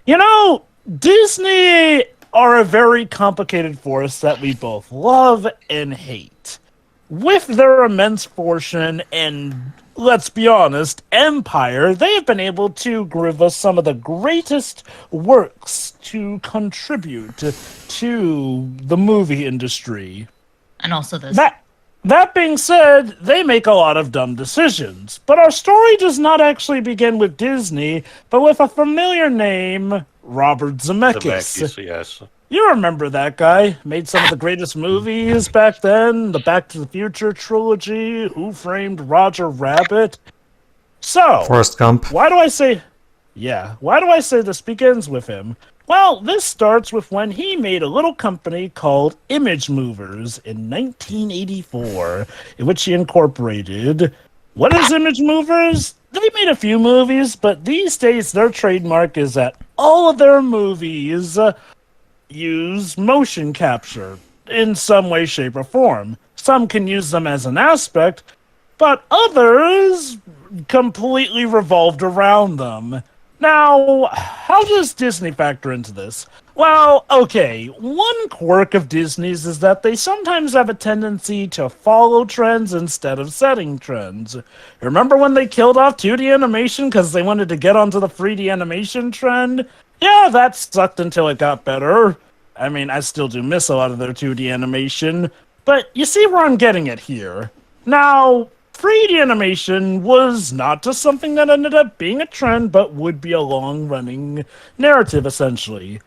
You know, Disney are a very complicated force that we both love and hate. With their immense fortune and, let's be honest, empire, they have been able to give us some of the greatest works to contribute to the movie industry. And also this. That being said, they make a lot of dumb decisions. But our story does not actually begin with Disney, but with a familiar name, Robert Zemeckis. Zemeckis, yes. You remember that guy. Made some of the greatest movies back then. The Back to the Future trilogy. Who Framed Roger Rabbit? So, Forrest Gump. why do I say this begins with him? Well, this starts with when he made a little company called Image Movers in 1984, in which he incorporated. What is Image Movers? They made a few movies, but these days their trademark is that all of their movies use motion capture in some way, shape, or form. Some can use them as an aspect, but others completely revolved around them. Now, how does Disney factor into this? Well, okay, one quirk of Disney's is that they sometimes have a tendency to follow trends instead of setting trends. Remember when they killed off 2D animation because they wanted to get onto the 3D animation trend? Yeah, that sucked until it got better. I mean, I still do miss a lot of their 2D animation, but you see where I'm getting at here. Now, 3D animation was not just something that ended up being a trend, but would be a long-running narrative, essentially.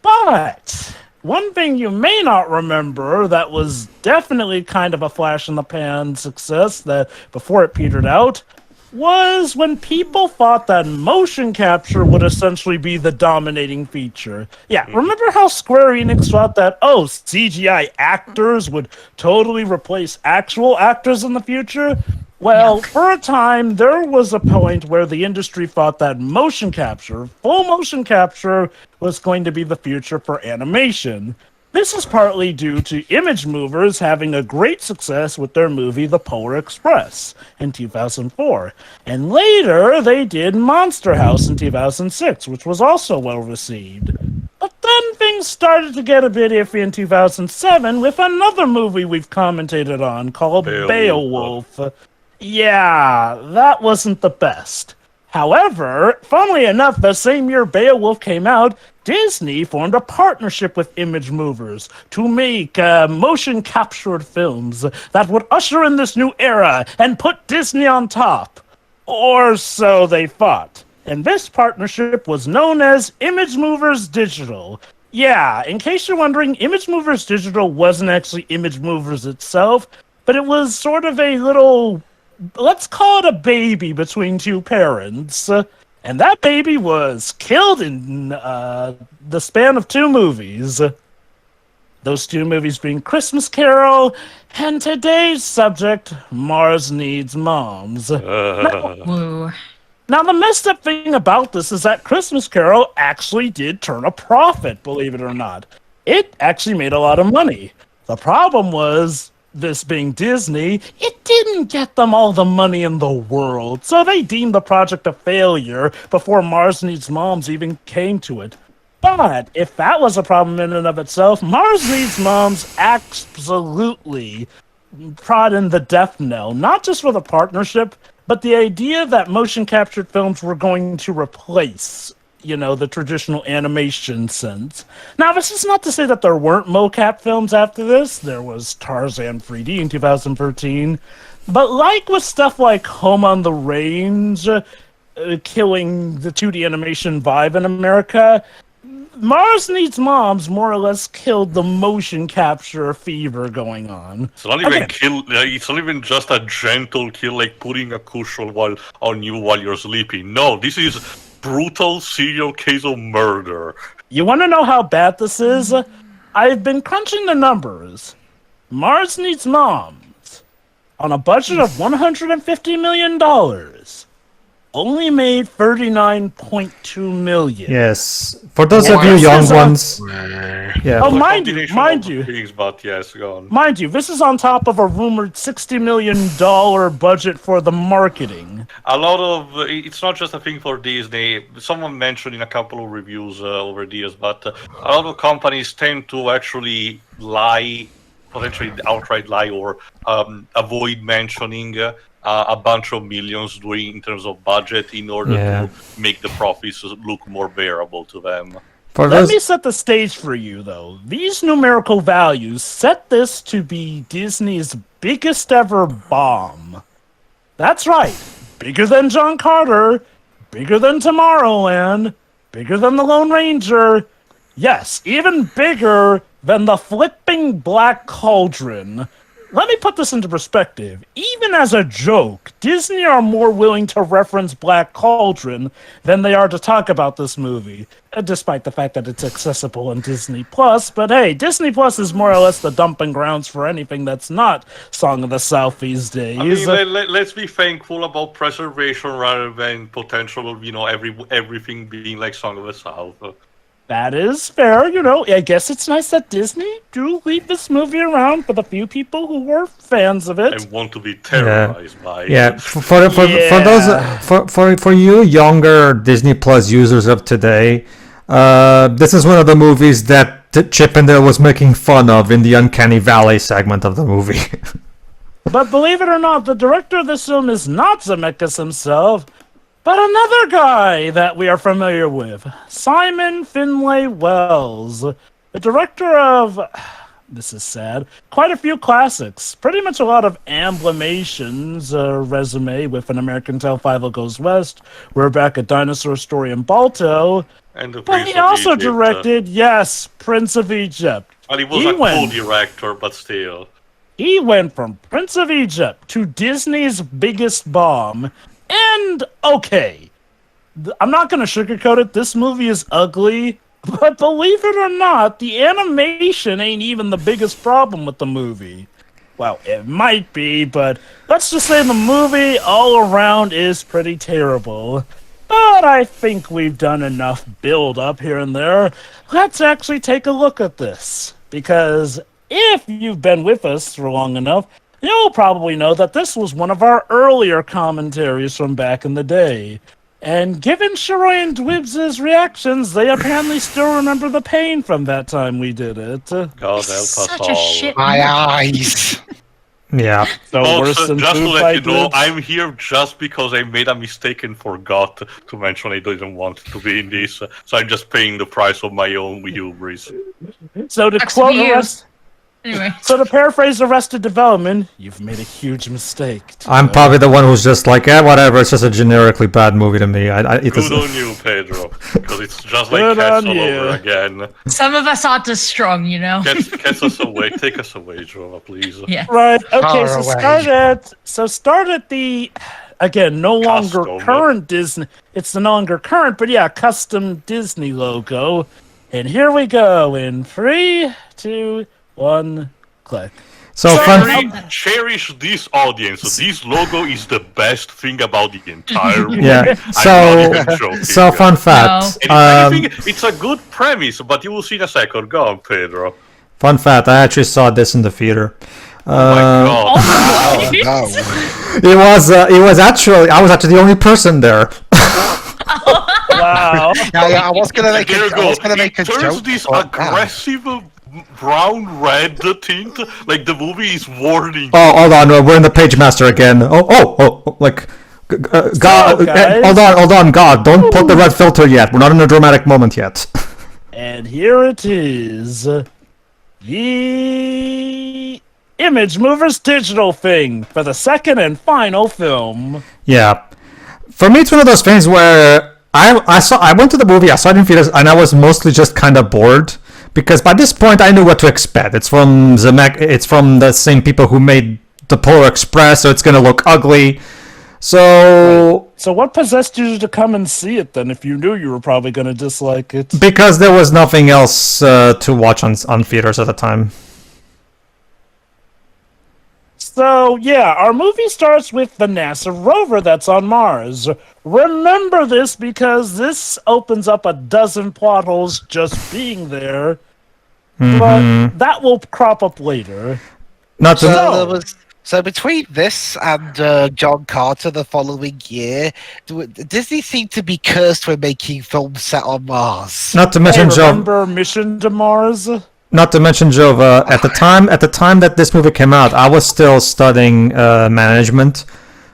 But one thing you may not remember that was definitely kind of a flash-in-the-pan success that before it petered out was when people thought that motion capture would essentially be the dominating feature. Yeah, remember how Square Enix thought that, CGI actors would totally replace actual actors in the future? Well, for a time, there was a point where the industry thought that motion capture, full motion capture, was going to be the future for animation. This is partly due to Image Movers having a great success with their movie The Polar Express in 2004. And later, they did Monster House in 2006, which was also well received. But then things started to get a bit iffy in 2007 with another movie we've commentated on called Beowulf. Yeah, that wasn't the best. However, funnily enough, the same year Beowulf came out, Disney formed a partnership with Image Movers to make motion-captured films that would usher in this new era and put Disney on top. Or so they thought. And this partnership was known as Image Movers Digital. Yeah, in case you're wondering, Image Movers Digital wasn't actually Image Movers itself, but it was sort of a little, let's call it a baby between two parents. And that baby was killed in the span of two movies. Those two movies being Christmas Carol and today's subject, Mars Needs Moms. Now, the messed up thing about this is that Christmas Carol actually did turn a profit, believe it or not. It actually made a lot of money. The problem was, this being Disney, it didn't get them all the money in the world, so they deemed the project a failure before Mars Needs Moms even came to it. But if that was a problem in and of itself, Mars Needs Moms absolutely prod in the death knell, not just for the partnership, but the idea that motion captured films were going to replace the traditional animation sense. Now, this is not to say that there weren't mocap films after this. There was Tarzan 3D in 2013. But like with stuff like Home on the Range, killing the 2D animation vibe in America, Mars Needs Moms more or less killed the motion capture fever going on. It's not even it's not even just a gentle kill, like putting a cushion on you while you're sleeping. No, this is brutal serial case of murder. You want to know how bad this is? I've been crunching the numbers. Mars Needs Moms, on a budget of $150 million, only made $39.2 million. Yes. For those of you young ones, Yeah. Oh, Well, a mind combination you. of things, but yes, go on. Mind you, this is on top of a rumored $60 million budget for the marketing. A lot of it's not just a thing for Disney. Someone mentioned in a couple of reviews over the years, but a lot of companies tend to actually lie, potentially outright lie, or avoid mentioning a bunch of millions doing in terms of budget in order to make the profits look more bearable to them. Let me set the stage for you, though. These numerical values set this to be Disney's biggest ever bomb. That's right. Bigger than John Carter, bigger than Tomorrowland, bigger than the Lone Ranger. Yes, even bigger than the Flipping Black Cauldron. Let me put this into perspective. Even as a joke, Disney are more willing to reference Black Cauldron than they are to talk about this movie, despite the fact that it's accessible on Disney Plus. But hey, Disney Plus is more or less the dumping grounds for anything that's not Song of the South these days. I mean, let's be thankful about preservation rather than potential of, everything being like Song of the South. That is fair, I guess it's nice that Disney do leave this movie around for the few people who were fans of it. And want to be terrorized by it. Yeah, for you younger Disney Plus users of today, this is one of the movies that Chippendale was making fun of in the Uncanny Valley segment of the movie. But believe it or not, the director of this film is not Zemeckis himself, but another guy that we are familiar with, Simon Finlay Wells, the director of, this is sad, quite a few classics, pretty much a lot of Amblemation's resume with An American Tale, 5 Goes West, We're Back, A Dinosaur Story, and Balto. But he also directed, yes, Prince of Egypt. Well, he was a co-director, but still. He went from Prince of Egypt to Disney's biggest bomb. And, okay, I'm not going to sugarcoat it. This movie is ugly. But believe it or not, the animation ain't even the biggest problem with the movie. Well, it might be, but let's just say the movie all around is pretty terrible. But I think we've done enough build-up here and there. Let's actually take a look at this. Because if you've been with us for long enough, you'll probably know that this was one of our earlier commentaries from back in the day. And given Sharoy and Dwibs' reactions, they apparently still remember the pain from that time we did it. God help us all. My eyes! Yeah. So just to let you know, I'm here just because I made a mistake and forgot to mention I didn't want to be in this. So I'm just paying the price of my own hubris. So to quote So to paraphrase Arrested Development, you've made a huge mistake. I'm probably the one who's just like, whatever, it's just a generically bad movie to me. Good on you, Pedro, because it's just like Cats all over again. Some of us aren't as strong, Cats us away. Take us away, Jova, please. Yeah. Right, okay, start at the, again, no longer current Disney, it's the no longer current, but yeah, custom Disney logo. And here we go in 3, 2, 1, click. So cherish this audience. This logo is the best thing about the entire movie. Yeah. So fun fact. It's a good premise, but you will see in a second. Go on, Pedro. Fun fact. I actually saw this in the theater. Oh my god! It was actually. I was actually the only person there. Wow. I was gonna make a joke. Turns this aggressive brown red tint like the movie is warning. Oh, hold on, we're in the page master again. God, hold on, God, don't put the red filter yet. We're not in a dramatic moment yet. And here it is, the Image Movers digital thing for the second and final film. Yeah, for me, it's one of those things where I went to the movie, I saw it in theaters, and I was mostly just kind of bored. Because by this point, I knew what to expect. It's from It's from the same people who made the Polar Express, so it's going to look ugly. So what possessed you to come and see it then, if you knew you were probably going to dislike it? Because there was nothing else to watch on theaters at the time. So, yeah, our movie starts with the NASA rover that's on Mars. Remember this because this opens up a dozen plot holes just being there. but that will crop up later. Not to So- So between this and John Carter the following year, Disney seemed to be cursed when making films set on Mars. not to Hey, mention Joe. remember Mission to Mars? Not to mention Jova. At the time that this movie came out, I was still studying management,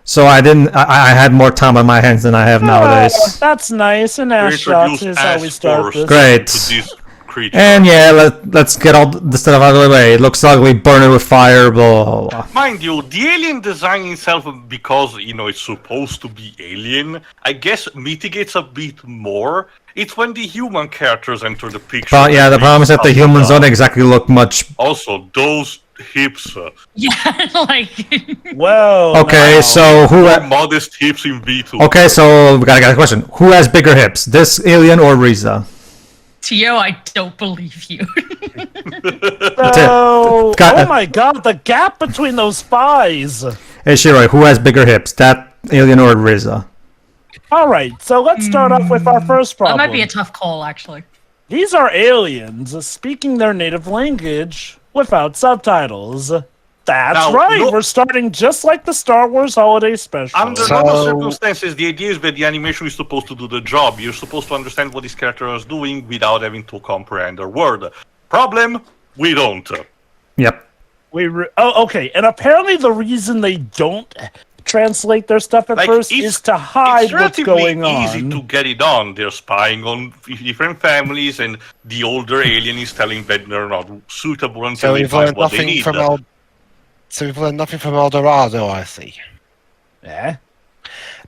so I didn't. I had more time on my hands than I have Oh, nowadays. that's nice. And ass shots is how we start this. Great. To these creatures. And yeah, let's get all the stuff out of the way. It looks ugly, burn it with fire, blah, blah, blah. Mind you, the alien design itself, because it's supposed to be alien, I guess mitigates a bit more. It's when the human characters enter the picture. But yeah, the problem is that the humans don't exactly look much. Also, those hips. Yeah, like Well, Okay, now- so who? Modest hips in V2. Okay, so we gotta get a question. Who has bigger hips, this alien or Riza? Tio, I don't believe you. So, Got- oh my god, the gap between those thighs. Hey Shiroi, who has bigger hips, that alien or Riza? All right, so let's start off with our first That problem. might be a tough call, actually. These are aliens speaking their native language without subtitles. That's Now, right, look- we're starting just like the Star Wars Holiday Special. Under So- normal circumstances, the idea is that the animation is supposed to do the job. You're supposed to understand what this character is doing without having to comprehend their word. Problem, we don't. Yep. Okay, and apparently the reason they don't translate their stuff at Like, first it's- is to hide It's what's relatively going on. easy to get it on. They're spying on different families, and the older alien is telling them they're not suitable until So they we've find learned what they nothing need. from So we've learned nothing from El Dorado, I see. Eh?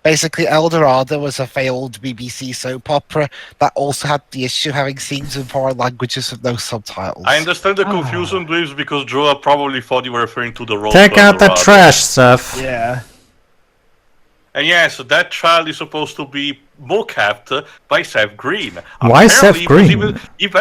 Basically, El Dorado was a failed BBC soap opera that also had the issue of having scenes in foreign languages with no subtitles. I understand the confusion, Dweebs, because Joa probably thought you were referring to the role. Take of out the Dorado. trash, Seth. Yeah. And yes, that child is supposed to be mocapped by Seth Green. Why Seth he was Green?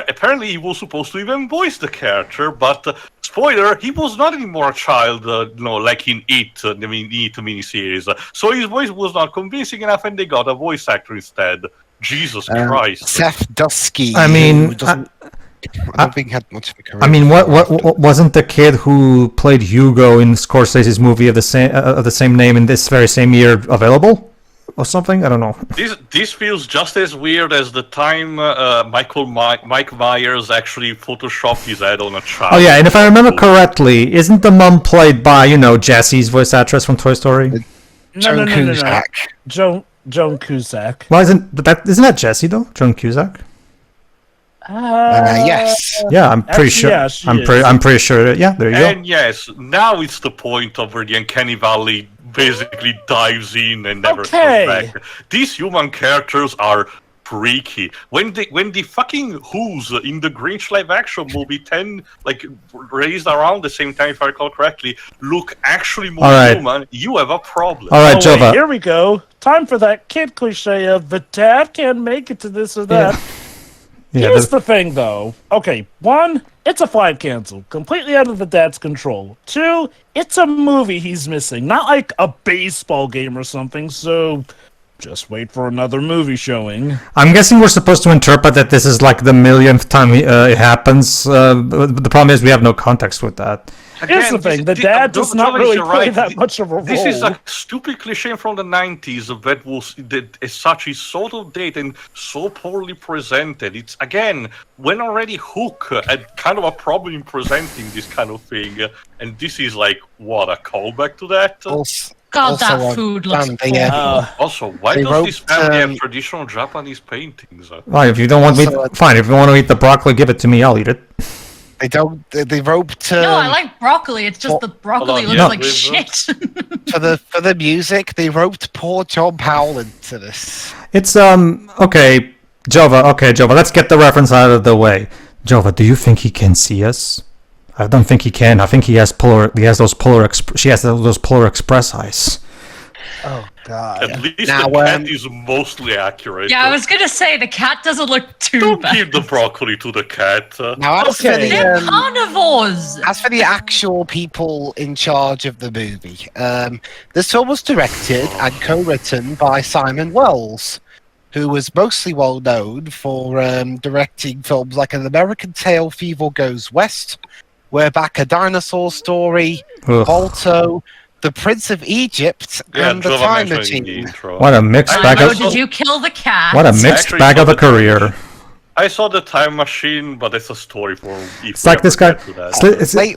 apparently, he was supposed to even voice the character, but spoiler, he was not anymore a child, like in It, the It miniseries. So his voice was not convincing enough, and they got a voice actor instead. Jesus Christ! Seth Dusky. I mean, who doesn't- I don't think he had much of a career. I mean, what wasn't the kid who played Hugo in Scorsese's movie of the same name in this very same year available, or something? I don't know. This feels just as weird as the time Mike Myers actually photoshopped his head on a child. Oh yeah, and if I remember correctly, isn't the mom played by Jessie's voice actress from Toy Story? No. Cusack. Joan Cusack. Well, isn't that Jessie though? Joan Cusack? Yes. Yeah, I'm pretty Actually, sure. yeah, she I'm is. pretty sure. Yeah, there you go. And yes, now it's the point of where the Uncanny Valley basically dives in and never Okay. comes back. These human characters are freaky. When the fucking Who's in the Grinch live action movie raised around the same time, if I recall correctly, look actually more All right. human, you have a problem. All right, Oh, Jova. wait, here we go. Time for that kid cliche of the dad can't make it to this or that. Yeah, Here's the thing, though. Okay, one, it's a flight cancel, completely out of the dad's control. Two, it's a movie he's missing, not like a baseball game or something, so just wait for another movie showing. I'm guessing we're supposed to interpret that this is like the millionth time it happens. But the problem is we have no context with that. Here's the thing, the dad does not really play that much of a role. This is a stupid cliche from the 90s that as such is so out of date and so poorly presented. It's, again, when already Hook had kind of a problem in presenting this kind of thing, and this is like, what, a callback to that? God, Also, that food looks Dan, they, awful. Also, why They does this wrote, family have traditional Japanese paintings? Well, if you don't want me, Also, fine. If you want to eat the broccoli, give it to me. I'll eat it. They don't. They roped. No, I like broccoli. It's just the broccoli Hold on, looks yeah, like with- shit. for the music. They roped poor John Powell into this. It's okay, Jova. Okay, Jova. Let's get the reference out of the way. Jova, do you think he can see us? I don't think he can. I think he has those polar. She has those Polar Express eyes. Oh, God. At least Now, the cat is mostly accurate. Yeah, I was gonna say the cat doesn't look too Don't bad. give the broccoli to the cat. Now, as for Okay. They're the carnivores. as for the actual people in charge of the movie, this film was directed and co-written by Simon Wells, who was mostly well known for directing films like An American Tail, Fever Goes West, We're Back, A Dinosaur Story, Ugh. Balto, The Prince of Egypt, and The Jova Time mentioned in the Machine. intro. What a mixed I- bag I Oh, of saw- did you kill the cat? what a mixed Actually, bag saw of a the Time career. Machine. I saw the Time Machine, but it's a story for. If It's like this guy. It's, Late,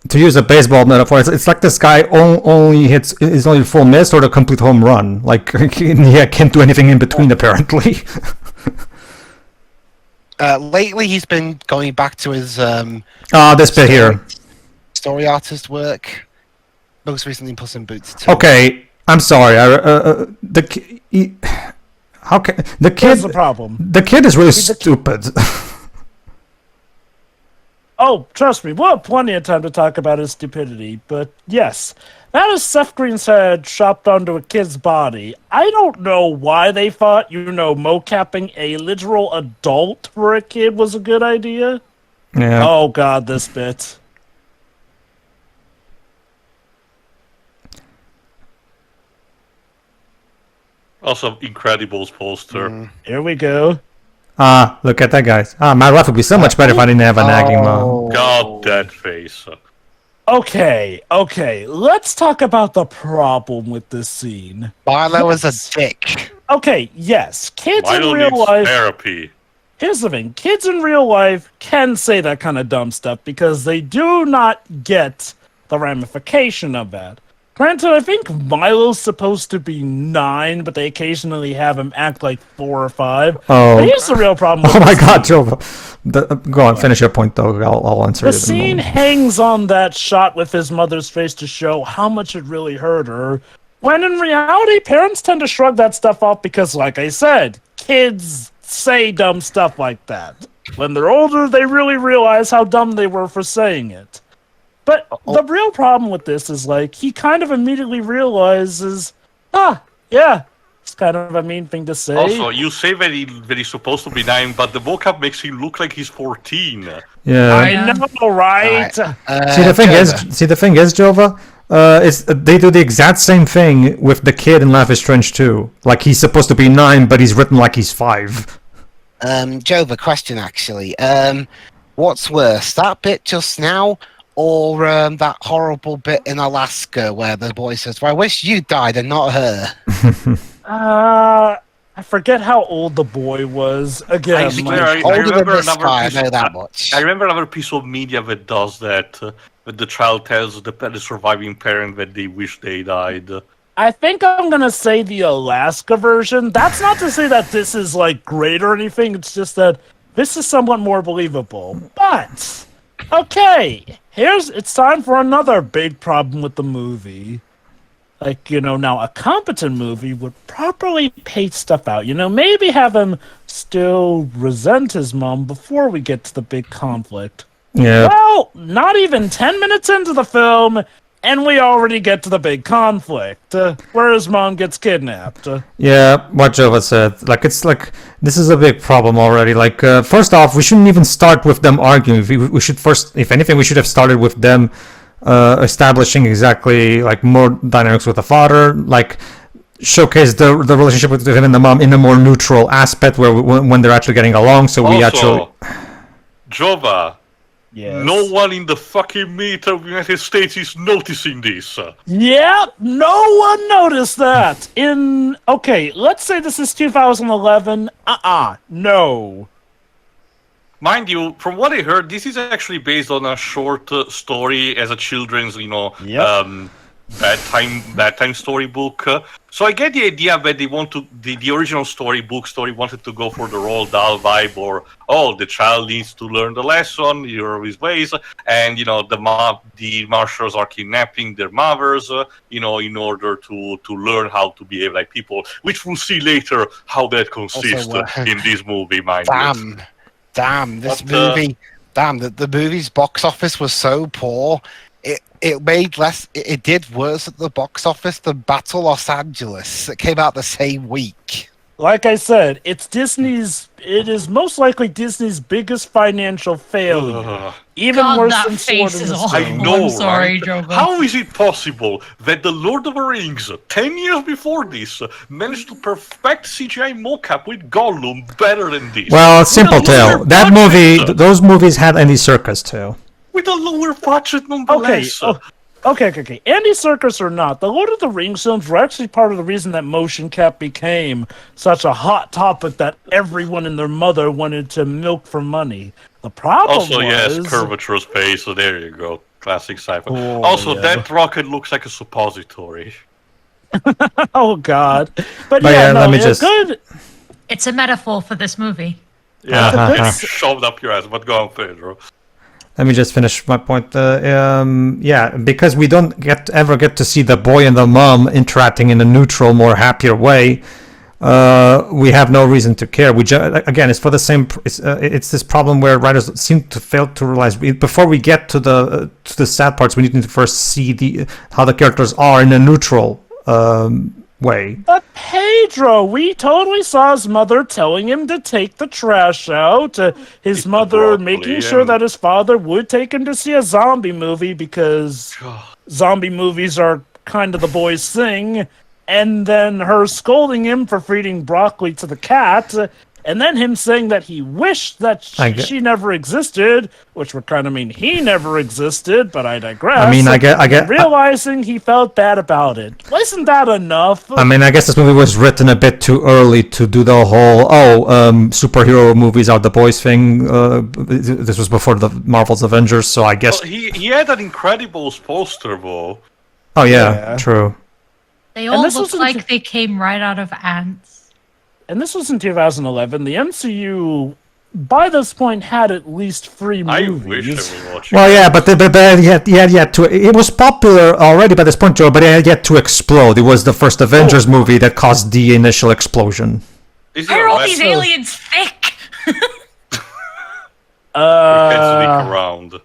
to use a baseball metaphor, it's like this guy only hits is only full miss or the complete home run. Like he can't do anything in between apparently. lately, he's been going back to his This bit here. story artist work. Most recently, Puss in Boots 2. Okay, I'm sorry. How can the Here's kid? the problem. The kid is really stupid. Oh, trust me, we'll have plenty of time to talk about his stupidity, but yes, that is Seth Green's head chopped onto a kid's body. I don't know why they thought, mocapping a literal adult for a kid was a good idea. Yeah. Oh god, this bit. Also, Incredibles poster. Here we go. Look at that, guys. My life would be so much better if I didn't have a nagging mom. God, that face. Okay, let's talk about the problem with this scene. Milo was a dick. Okay, yes, kids Milo in real needs life... therapy. Here's the thing. Kids in real life can say that kind of dumb stuff because they do not get the ramification of that. Granted, I think Milo's supposed to be 9, but they occasionally have him act like 4 or 5. Oh. But here's the real problem with Oh my this God, scene. Joe. Go on, finish your point though. I'll answer The it in a scene moment. hangs on that shot with his mother's face to show how much it really hurt her, when in reality, parents tend to shrug that stuff off because, like I said, kids say dumb stuff like that. When they're older, they really realize how dumb they were for saying it. But the real problem with this is, like, he kind of immediately realizes, yeah, it's kind of a mean thing to say. Also, you say that he's supposed to be 9, but the vocab makes him look like he's 14. Yeah. I know, right? See the thing is, Jova, they do the exact same thing with the kid in Life is Strange 2. Like he's supposed to be 9, but he's written like he's 5. Jova, question actually. What's worse, that bit just now, or that horrible bit in Alaska where the boy says, "Well, I wish you died and not her"? I forget how old the boy was. Again, I like, swear, I Older than remember this another guy, I piece know of- that much. I remember another piece of media that does that. That the child tells the surviving parent that they wish they died. I think I'm gonna say the Alaska version. That's not to say that this is like great or anything. It's just that this is somewhat more believable. But okay, it's time for another big problem with the movie. Like, now a competent movie would properly pace stuff out. Maybe have him still resent his mom before we get to the big conflict. Yeah. Well, not even 10 minutes into the film, and we already get to the big conflict, where his mom gets kidnapped. Yeah, what Jova said. Like, it's like, this is a big problem already. Like, first off, we shouldn't even start with them arguing. We should first, if anything, we should have started with them establishing exactly, like, more dynamics with the father, like, showcase the relationship with him and the mom in a more neutral aspect where when they're actually getting along, so we actually... Jova, Yes. no one in the fucking military of the United States is noticing this. Yep, no one noticed that. Okay, let's say this is 2011. No. Mind you, from what I heard, this is actually based on a short story as a children's, Yep. bedtime storybook. So I get the idea that they want to the original story wanted to go for the Roald Dahl vibe, or the child needs to learn the lesson, his ways, and the marshals are kidnapping their mothers, in order to learn how to behave like people, which we'll see later how that consists in this movie, mind you. Damn, this movie. Damn, the movie's box office was so poor. It made less. It did worse at the box office than Battle Los Angeles. It came out the same week. Like I said, it is most likely Disney's biggest financial failure. Ugh. Even God, worse that than Sword face in is the awful. I Stone. know, I'm sorry, right? Jogo. How is it possible that the Lord of the Rings, 10 years before this, managed to perfect CGI mocap with Gollum better than this? Well, simple With a lower tale. That budget, movie, those movies had Andy Serkis too. with a lower budget Okay, nonetheless. okay. Andy Serkis or not, the Lord of the Rings films were actually part of the reason that motion cap became such a hot topic that everyone and their mother wanted to milk for money. The problem Also, was... yes, curvature space, so there you go. Classic sci-fi. Oh, Also, yeah. that rocket looks like a suppository. Oh, God. But But yeah, yeah, no, let me it's just- good... It's a metaphor for this movie. Yeah, Uh-huh. it's shoved up your ass, but go on, Pedro. Let me just finish my point. Yeah, because we don't ever get to see the boy and the mom interacting in a neutral, more happier way. We have no reason to care. Again, it's for the same. It's this problem where writers seem to fail to realize before we get to the sad parts, we need to first see how the characters are in a neutral way. But Pedro, we totally saw his mother telling him to take the trash out. His the mother broccoli, making sure and- that his father would take him to see a zombie movie because zombie movies are kind of the boys' thing. And then her scolding him for feeding broccoli to the cat. And then him saying that he wished that she never existed, which would kind of mean he never existed, but I digress. I mean, I get. Realizing he felt bad about it. Wasn't that enough? I mean, I guess this movie was written a bit too early to do the whole superhero movies are the boys thing. This was before the Marvel's Avengers, so I guess. Well, he had an incredible poster, though. Oh yeah, Yeah. true. They all this look wasn't- like they came right out of ants. And this was in 2011. The MCU, by this point, had at least 3 I movies. wish I was watching. Well, yeah, but he had yet to. It was popular already by this point, Joe, but it had yet to explode. It was the first Avengers movie that caused the initial explosion. Is Why there are all less these aliens thick? we can sneak around?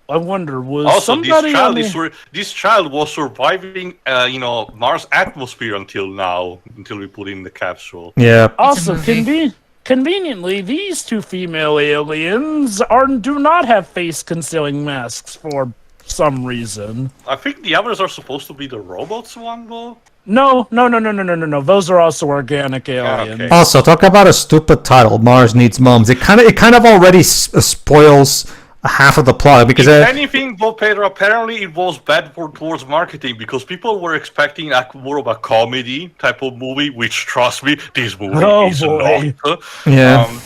I wonder, was Also, somebody on the... this child was surviving, Mars atmosphere until now, until we put in the capsule. Yeah. Also, movie. conveniently, these 2 female aliens do not have face-concealing masks for some reason. I think the others are supposed to be the robots one, though. No. Those are also organic aliens. okay. Also, talk about a stupid title. Mars Needs Moms. It kind of already spoils half of the plot because If anything, though, Pedro, apparently it was bad towards marketing because people were expecting more of a comedy type of movie, which, trust me, this movie is boy. not. Yeah.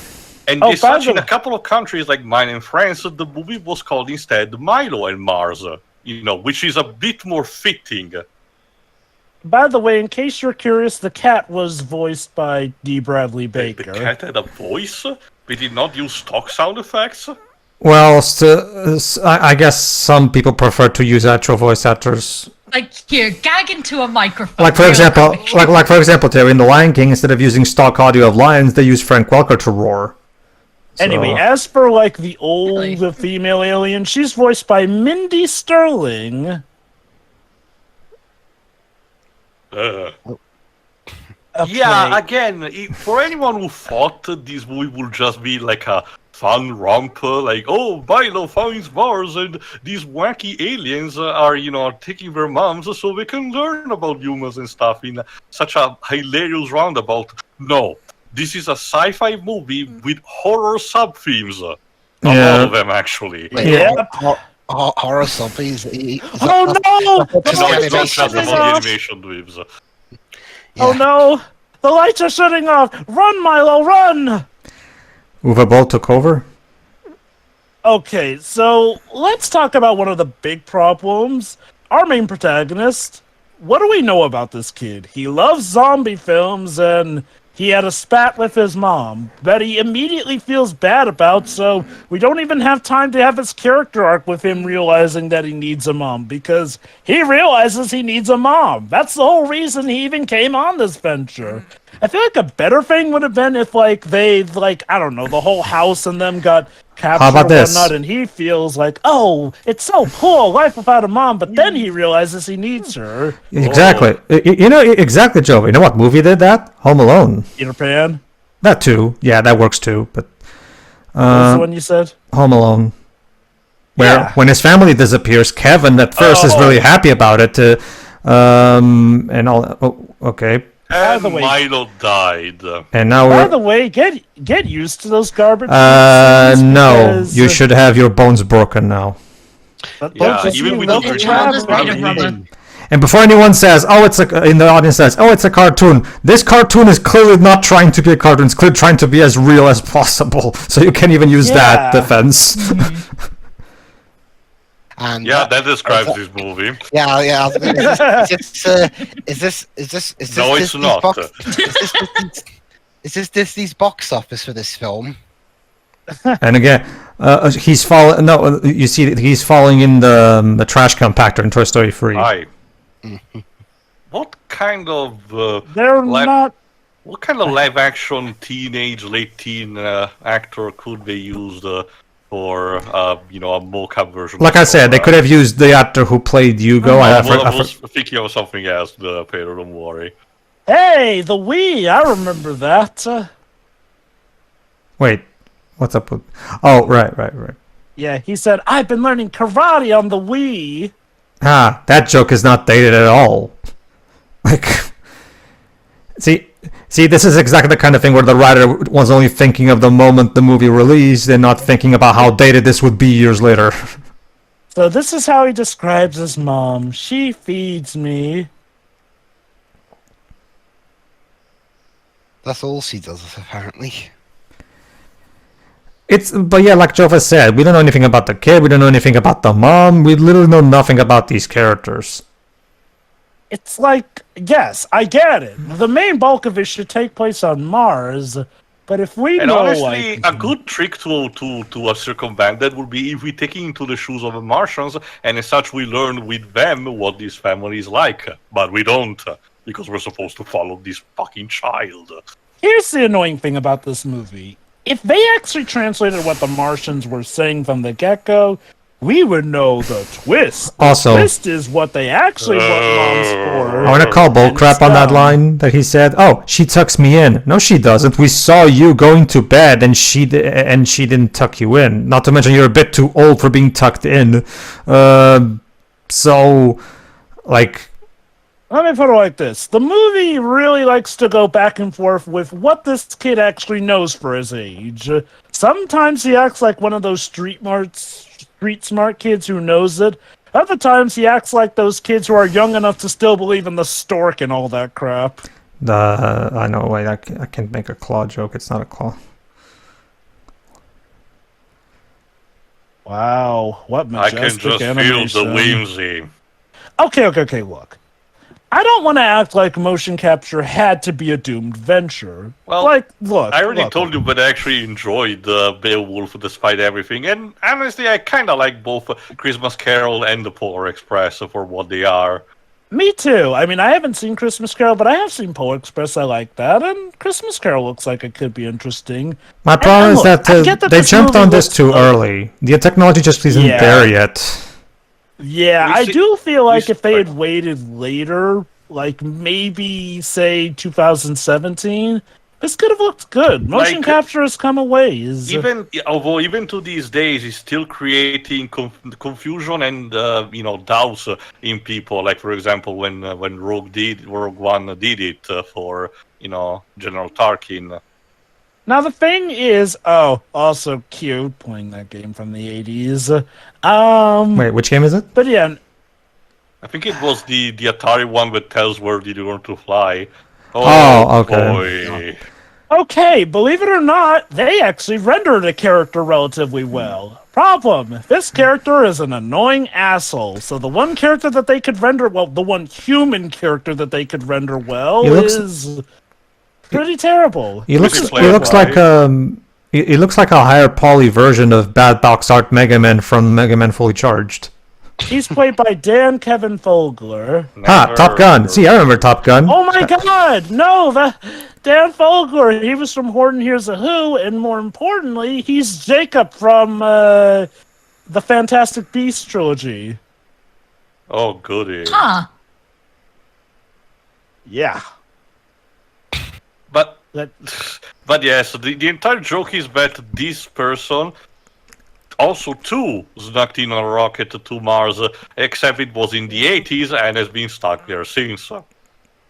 And Oh, this such by in the- a couple of countries like mine and France, the movie was called instead Milo and Mars, which is a bit more fitting. By the way, in case you're curious, the cat was voiced by D. Bradley The Baker. cat had a voice. We did not use stock sound effects. Well, I guess some people prefer to use actual voice actors. Like, here, gag into a microphone. Like for real example, quick. Terry, in The Lion King, instead of using stock audio of lions, they use Frank Welker to roar. Anyway, So- as for like the old Really? female alien, she's voiced by Mindy Sterling. Yeah, again, for anyone who thought this movie would just be like a fun romp, like, oh, Milo finds Mars and these wacky aliens are, taking their moms so they can learn about humans and stuff in such a hilarious roundabout. No, this is a sci-fi movie with horror sub-themes. A lot of them, actually. Yeah. Horror zombies. Oh no! No, The it's lights not are just shutting about the off! animation dweebs. Oh no! The lights are shutting off! Run, Milo, run! Uwe Boll took over. Okay, so let's talk about one of the big problems. Our main protagonist. What do we know about this kid? He loves zombie films and he had a spat with his mom that he immediately feels bad about, so we don't even have time to have his character arc with him realizing that he needs a mom, because he realizes he needs a mom. That's the whole reason he even came on this venture. I feel like a better thing would have been if, like, they, like, I don't know, the whole house and them got captured How about or this? whatnot, and he feels like, oh, it's so cool, life without a mom, but then he realizes he needs her. Exactly. You know, exactly, Joe. You know what movie did that? Home Alone. Peter Pan? That too. Yeah, that works too. But What was the one you said? Home Alone, where Yeah. when his family disappears, Kevin at first is really happy about it. And all. Oh, okay. And the way- Milo died. And now By we're. the way, get used to those garbage. scenes No, because, you should have your bones broken now. but Yeah, don't even you with look the at child is Robert. made of rubber. And before anyone says, "Oh, it's a," in the audience says, "Oh, it's a cartoon," this cartoon is clearly not trying to be a cartoon. It's clearly trying to be as real as possible. So you can't even use that Yeah. defense. And Yeah, that describes this movie. yeah, yeah. I was gonna- Is this No, it's Disney's not. Is this Disney's box office for this film? And again, he's falling. No, you see, he's falling in the trash compactor in Toy Story 3. Aye. What kind of They're Like- not. what kind of live action teenage late teen actor could they use for a mocap version? Like I said, they could have used the actor who played Hugo. I was thinking of something else, Pedro, don't worry. Hey, the Wii. I remember that. Wait, what's up with? Oh, right. Yeah, he said, I've been learning karate on the Wii. Ah, that joke is not dated at all. Like, see, this is exactly the kind of thing where the writer was only thinking of the moment the movie released and not thinking about how dated this would be years later. So this is how he describes his mom. She feeds me. That's all she does, apparently. But yeah, like Jova said, we don't know anything about the kid, we don't know anything about the mom, we literally know nothing about these characters. It's like, yes, I get it. The main bulk of it should take place on Mars, but if we And know, honestly, like, a good trick to circumvent that would be if we take into the shoes of the Martians, and as such we learn with them what this family is like. But we don't, because we're supposed to follow this fucking child. here's the annoying thing about this movie. If they actually translated what the Martians were saying from the get-go, we would know the twist. The Also- twist is what they actually want moms for. I want to call bullcrap on that dumb. line that he said. Oh, she tucks me in. No, she doesn't. We saw you going to bed, and she didn't tuck you in. Not to mention you're a bit too old for being tucked in. So, like, Let me put it like this. The movie really likes to go back and forth with what this kid actually knows for his age. Sometimes he acts like one of those street smart kids who knows it. Other times he acts like those kids who are young enough to still believe in the stork and all that crap. I know. Wait, I can't make a claw joke. It's not a claw. Wow, what I can majestic just animation. feel the whimsy. Okay, look. I don't want to act like motion capture had to be a doomed venture. Well, like, look. I already look. told you, but I actually enjoyed Beowulf despite everything. And honestly, I kind of like both Christmas Carol and the Polar Express for what they are. Me too. I mean, I haven't seen Christmas Carol, but I have seen Polar Express. I like that, and Christmas Carol looks like it could be interesting. My problem is look, that I get that they this jumped movie on this looks too like- early. The technology just isn't Yeah. there yet. Yeah, We I see- do feel we like see- if they had waited later, like maybe say 2017, this could have looked good. Motion Like, capture has come a ways. Although even to these days, it's still creating confusion and doubts in people. Like for example, when Rogue One did it for General Tarkin. Now the thing is, also cute playing that game from the 80s. Wait, which game is it? But yeah, I think it was the Atari one that tells where did you learn to fly. Oh, okay. Boy. okay, believe it or not, they actually rendered a character relatively well. Problem, this character is an annoying asshole. So the one character that they could render well, the one human character that they could render well He looks- is pretty terrible. He looks play he looks like a higher poly version of Bad Box Art Mega Man from Mega Man Fully Charged. He's played by Dan Kevin Fogler. Ha! Top Gun. See, I remember Top Gun. Oh my god! No, Dan Fogler. He was from Horton Hears a Who, and more importantly, he's Jacob from the Fantastic Beasts trilogy. Oh, goody. Huh. Yeah. But That, but yes, the entire joke is that this person also too snuck in a rocket to Mars, except it was in the 80s and has been stuck there since.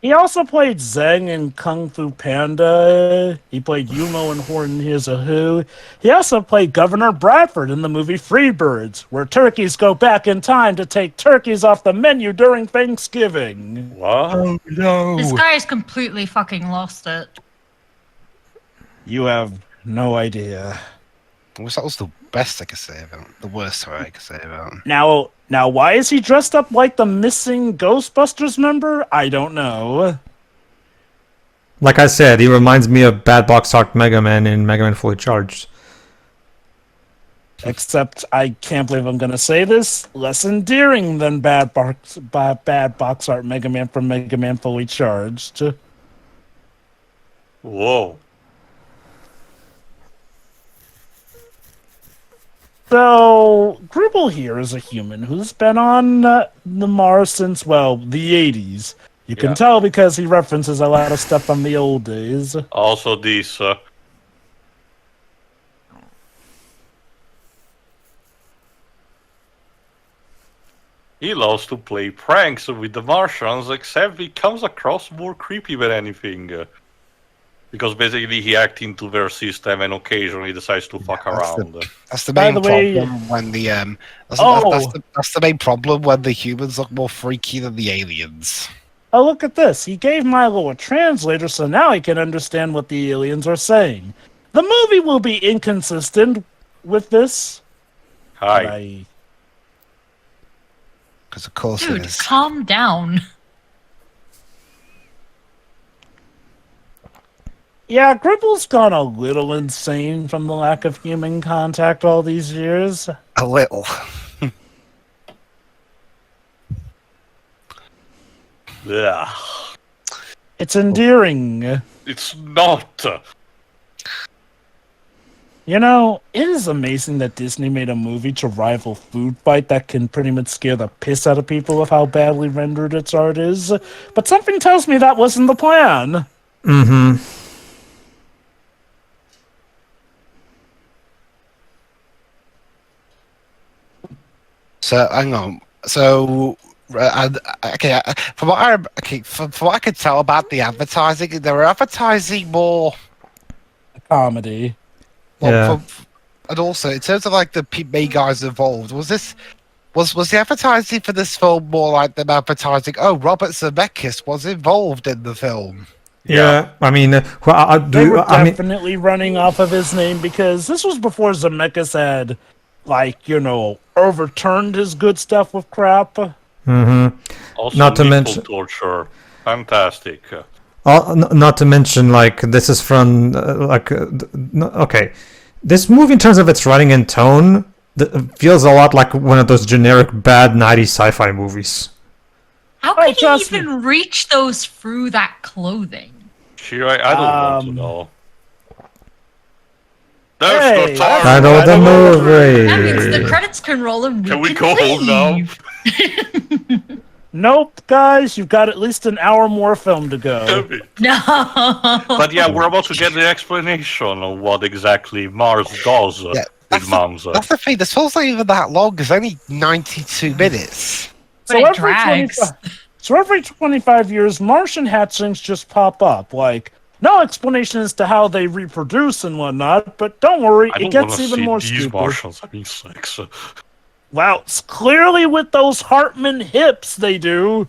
he also played Zeng in Kung Fu Panda. He played Yumo in Horton Hears a Who. He also played Governor Bradford in the movie Freebirds, where turkeys go back in time to take turkeys off the menu during Thanksgiving. What? No. This guy has completely fucking lost it. You have no idea. That was the best I could say about him. The worst sorry I could say about him. Now, why is he dressed up like the missing Ghostbusters member? I don't know. Like I said, he reminds me of Bad Box Art Mega Man in Mega Man Fully Charged. Except I can't believe I'm gonna say this. Less endearing than Bad Box Art Mega Man from Mega Man Fully Charged. Whoa. So, Gribble here is a human who's been on the Mars since, well, the 80s. You can Yeah. tell because he references a lot of stuff from the old days. Also this. He loves to play pranks with the Martians, except he comes across more creepy than anything. Because basically he acts into their system and occasionally decides to fuck around. That's the By main the way- problem when the Oh. that's the main problem when the humans look more freaky than the aliens. Oh, look at this. He gave Milo a translator, so now he can understand what the aliens are saying. The movie will be inconsistent with this. But Hi. Because of course it Dude, is. calm down. Yeah, Gribble's gone a little insane from the lack of human contact all these years. A little. Yeah. It's endearing. It's not. You know, it is amazing that Disney made a movie to rival Food Fight that can pretty much scare the piss out of people with how badly rendered its art is. But something tells me that wasn't the plan. Mm-hmm. So hang on. So from what I could tell about the advertising, they were advertising more. Comedy. Yeah. And also, in terms of like the main guys involved, was the advertising for this film more like them advertising? Oh, Robert Zemeckis was involved in the film. Yeah. I mean, They were definitely running off of his name because this was before Zemeckis had, like, you know, overturned his good stuff with crap. Mm-hmm. Also, Not to nipple mention- torture. Fantastic. Not to mention, like, this is from, okay. This movie, in terms of its writing and tone, feels a lot like one of those generic bad 90s sci-fi movies. How Oh, could he trust me. even reach those through that clothing? Sure, I don't want to know. There's Hey, no time. Title of the That means the movie. credits can roll and Can we can go home now? leave. Nope, guys, you've got at least an hour more film to go. No. But yeah, we're about to get the explanation of what exactly Mars does with moms. That's the thing. This film's not even that long. It's only 92 minutes. But it drags. So every 25 years, Martian hatchlings just pop up. Like, no explanation as to how they reproduce and whatnot, but don't worry, I it don't gets want to even see more these stupid. Martians having sex. Well, it's clearly with those Hartman hips they do.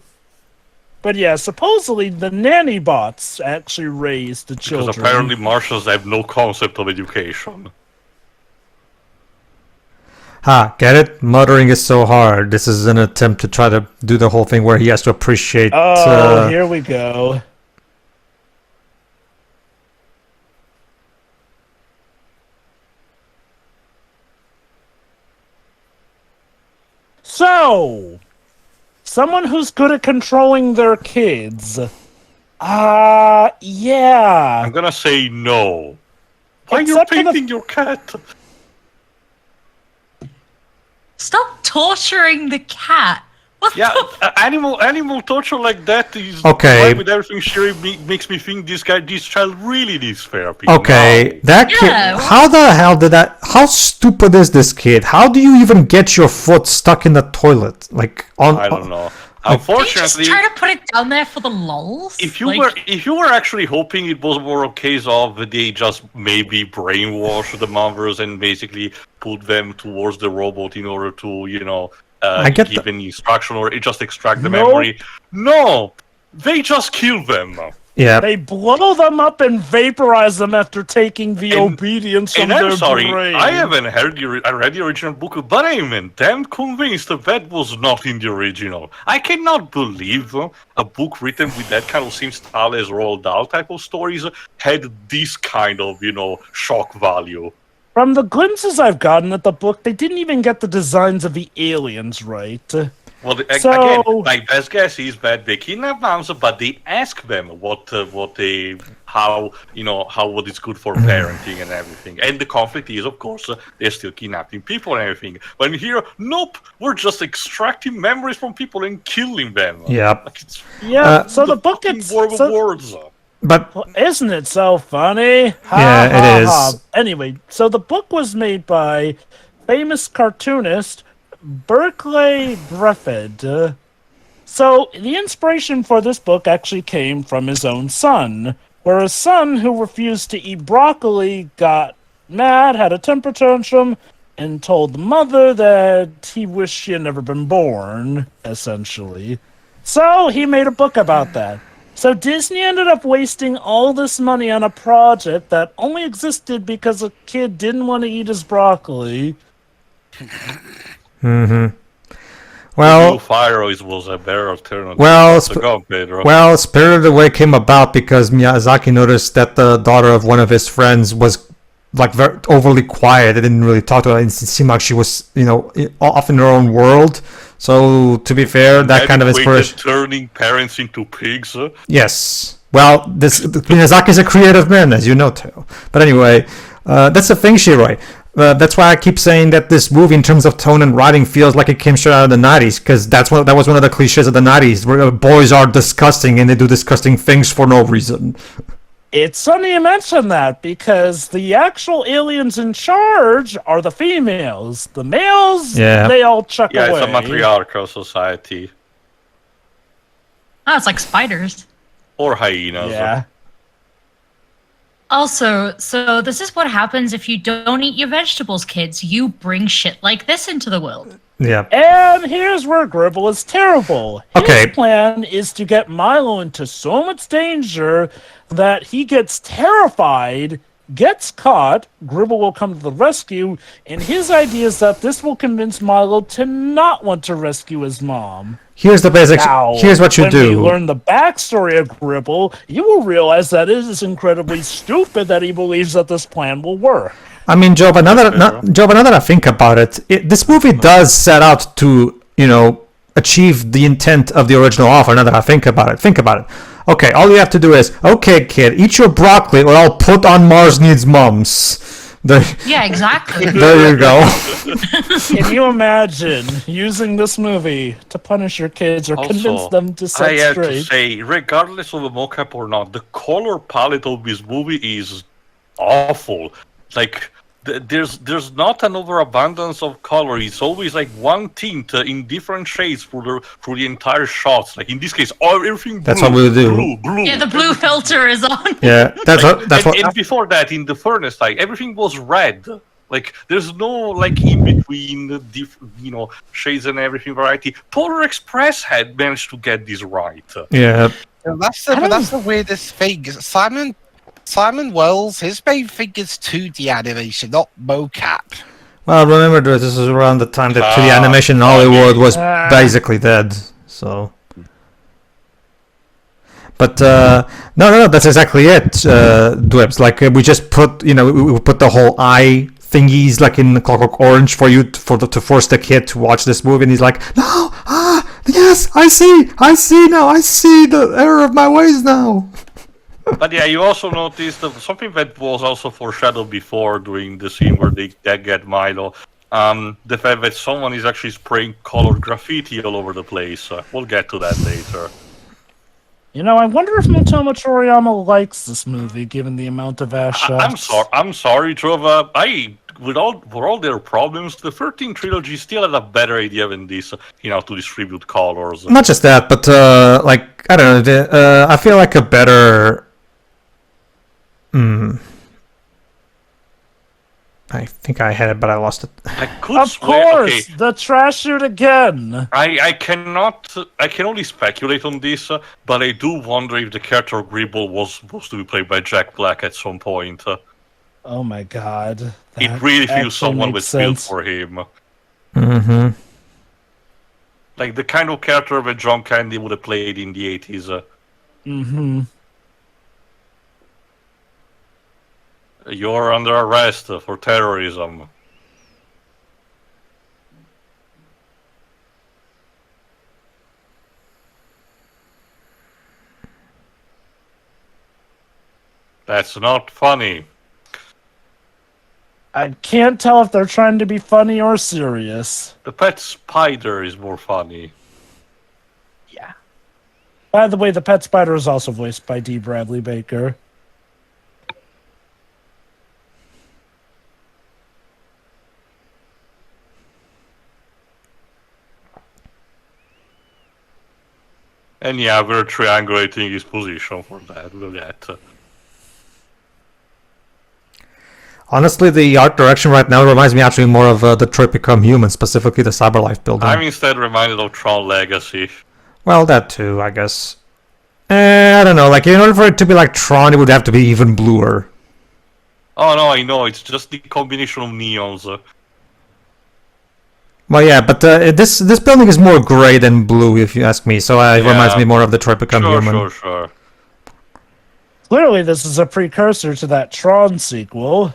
But yeah, supposedly the nanny bots actually raise the Because children. apparently Martians have no concept of education. Get it? Muttering is so hard. This is an attempt to try to do the whole thing where he has to appreciate... Oh, here we go. So, someone who's good at controlling their kids Yeah. I'm gonna say no. Why you're Except for the- painting your cat? Stop torturing the cat. What Yeah, the animal torture like that is Okay. with everything she makes me think this child really needs therapy. Okay, No. that kid. Yeah, How the hell did that? How stupid is this kid? How do you even get your foot stuck in the toilet? Like on. I don't know. Did you just Unfortunately, try to put it down there for the lulz? if you were actually hoping it was more a case of they just maybe brainwash the mothers and basically put them towards the robot in order to I get give an instruction or just extract the Nope. memory. No, they just kill them. Yeah. They blow them up and vaporize them after taking the And- obedience from And their I'm sorry, brain. I haven't I read the original book, but I'm damn convinced that was not in the original. I cannot believe a book written with that kind of same style as Roald Dahl type of stories had this kind of, shock value. From the glimpses I've gotten at the book, they didn't even get the designs of the aliens right. Well, So- again, my best guess is that they kidnap moms, but they ask them how what is good for parenting and everything. And the conflict is, of course, they're still kidnapping people and everything. But here, nope, we're just extracting memories from people and killing them. Yeah. Like it's Yeah, so the book fucking gets... war of so- words. But Well, isn't it so funny? Yeah, it is. Anyway, so the book was made by famous cartoonist Berkeley Breffed. So the inspiration for this book actually came from his own son, where his son, who refused to eat broccoli, got mad, had a temper tantrum, and told the mother that he wished she had never been born, essentially. So he made a book about that. So Disney ended up wasting all this money on a project that only existed because a kid didn't want to eat his broccoli. well, Blue Fire was a better alternative. Well, to go, Pedro. well, Spirited Away came about because Miyazaki noticed that the daughter of one of his friends was like very overly quiet. They didn't really talk to her. It seemed like she was, off in her own world. So to be fair, that kind of inspiration. Turning parents into pigs. Yes. Well, Miyazaki is a creative man, as you know too. But anyway, that's the thing, Shiroi. That's why I keep saying that this movie, in terms of tone and writing, feels like it came straight out of the 90s, because that was one of the cliches of the 90s, where boys are disgusting and they do disgusting things for no reason. It's funny you mention that, because the actual aliens in charge are the females. The males, Yeah. they all chuck Yeah, away. it's a matriarchal society. Oh, it's like spiders. Or hyenas. Yeah. Also, so this is what happens if you don't eat your vegetables, kids. You bring shit like this into the world. Yeah. And here's where Gribble is terrible. His Okay. plan is to get Milo into so much danger that he gets terrified, gets caught, Gribble will come to the rescue, and his idea is that this will convince Milo to not want to rescue his mom. Here's the basics. Now, Here's what you when do. we learn the backstory of Gribble, you will realize that it is incredibly stupid that he believes that this plan will work. I mean, Job, now that I think about it, this movie does set out to, achieve the intent of the original author. Now that I think about it. Okay, all you have to do is, okay, kid, eat your broccoli or I'll put on Mars Needs Mums. Yeah, exactly. There you go. Can you imagine using this movie to punish your kids or Also, convince them to set I have to straight? say, regardless of the mocap or not, the color palette of this movie is awful. Like, there's not an overabundance of color. It's always like one tint in different shades for the entire shots. Like in this case, everything blue. That's what we'll do. Blue. Yeah, the blue filter is on. Yeah, And before that, in the furnace, like everything was red. Like there's no like in between the shades and everything variety. Polar Express had managed to get this right. Yeah. That's the weirdest thing. Simon Wells, his main thing is 2D animation, not mocap. Well, remember that this is around the time that 3D animation in Hollywood was basically dead. So. But no, that's exactly it, Dwebs. Like we just put, we put the whole eye thingies like in Clockwork Orange for you to force the kid to watch this movie, and he's like, no, Yes, I see now. I see the error of my ways now. But yeah, you also noticed something that was also foreshadowed before during the scene where they get Milo. The fact that someone is actually spraying colored graffiti all over the place. We'll get to that later. You know, I wonder if Motomo Toriyama likes this movie, given the amount of ass shots. I'm sorry, Trova. For all their problems, the 13 trilogy still had a better idea than this, to distribute colors. Not just that, but like I don't know. I feel like a better. I think I had it, but I lost it. I could Of swear. course, the trash shoot again. I can only speculate on this, but I do wonder if the character Gribble was supposed to be played by Jack Black at some point. Oh my god. It really feels someone was built sense. for him. Mm-hmm. Like the kind of character that John Candy would have played in the 80s. Mm-hmm. You're under arrest for terrorism. That's not funny. I can't tell if they're trying to be funny or serious. The pet spider is more funny. Yeah. By the way, the pet spider is also voiced by D. Bradley Baker. And yeah, we're triangulating his position for that. We'll get. Honestly, the art direction right now reminds me actually more of Detroit Become Human, specifically the Cyberlife building. I'm instead reminded of Tron Legacy. Well, that too, I guess. I don't know. Like, in order for it to be like Tron, it would have to be even bluer. Oh no, I know. It's just the combination of neons. Well, yeah, but this building is more gray than blue, if you ask me. So it reminds me more of Detroit Become Human. Sure. Clearly, this is a precursor to that Tron sequel.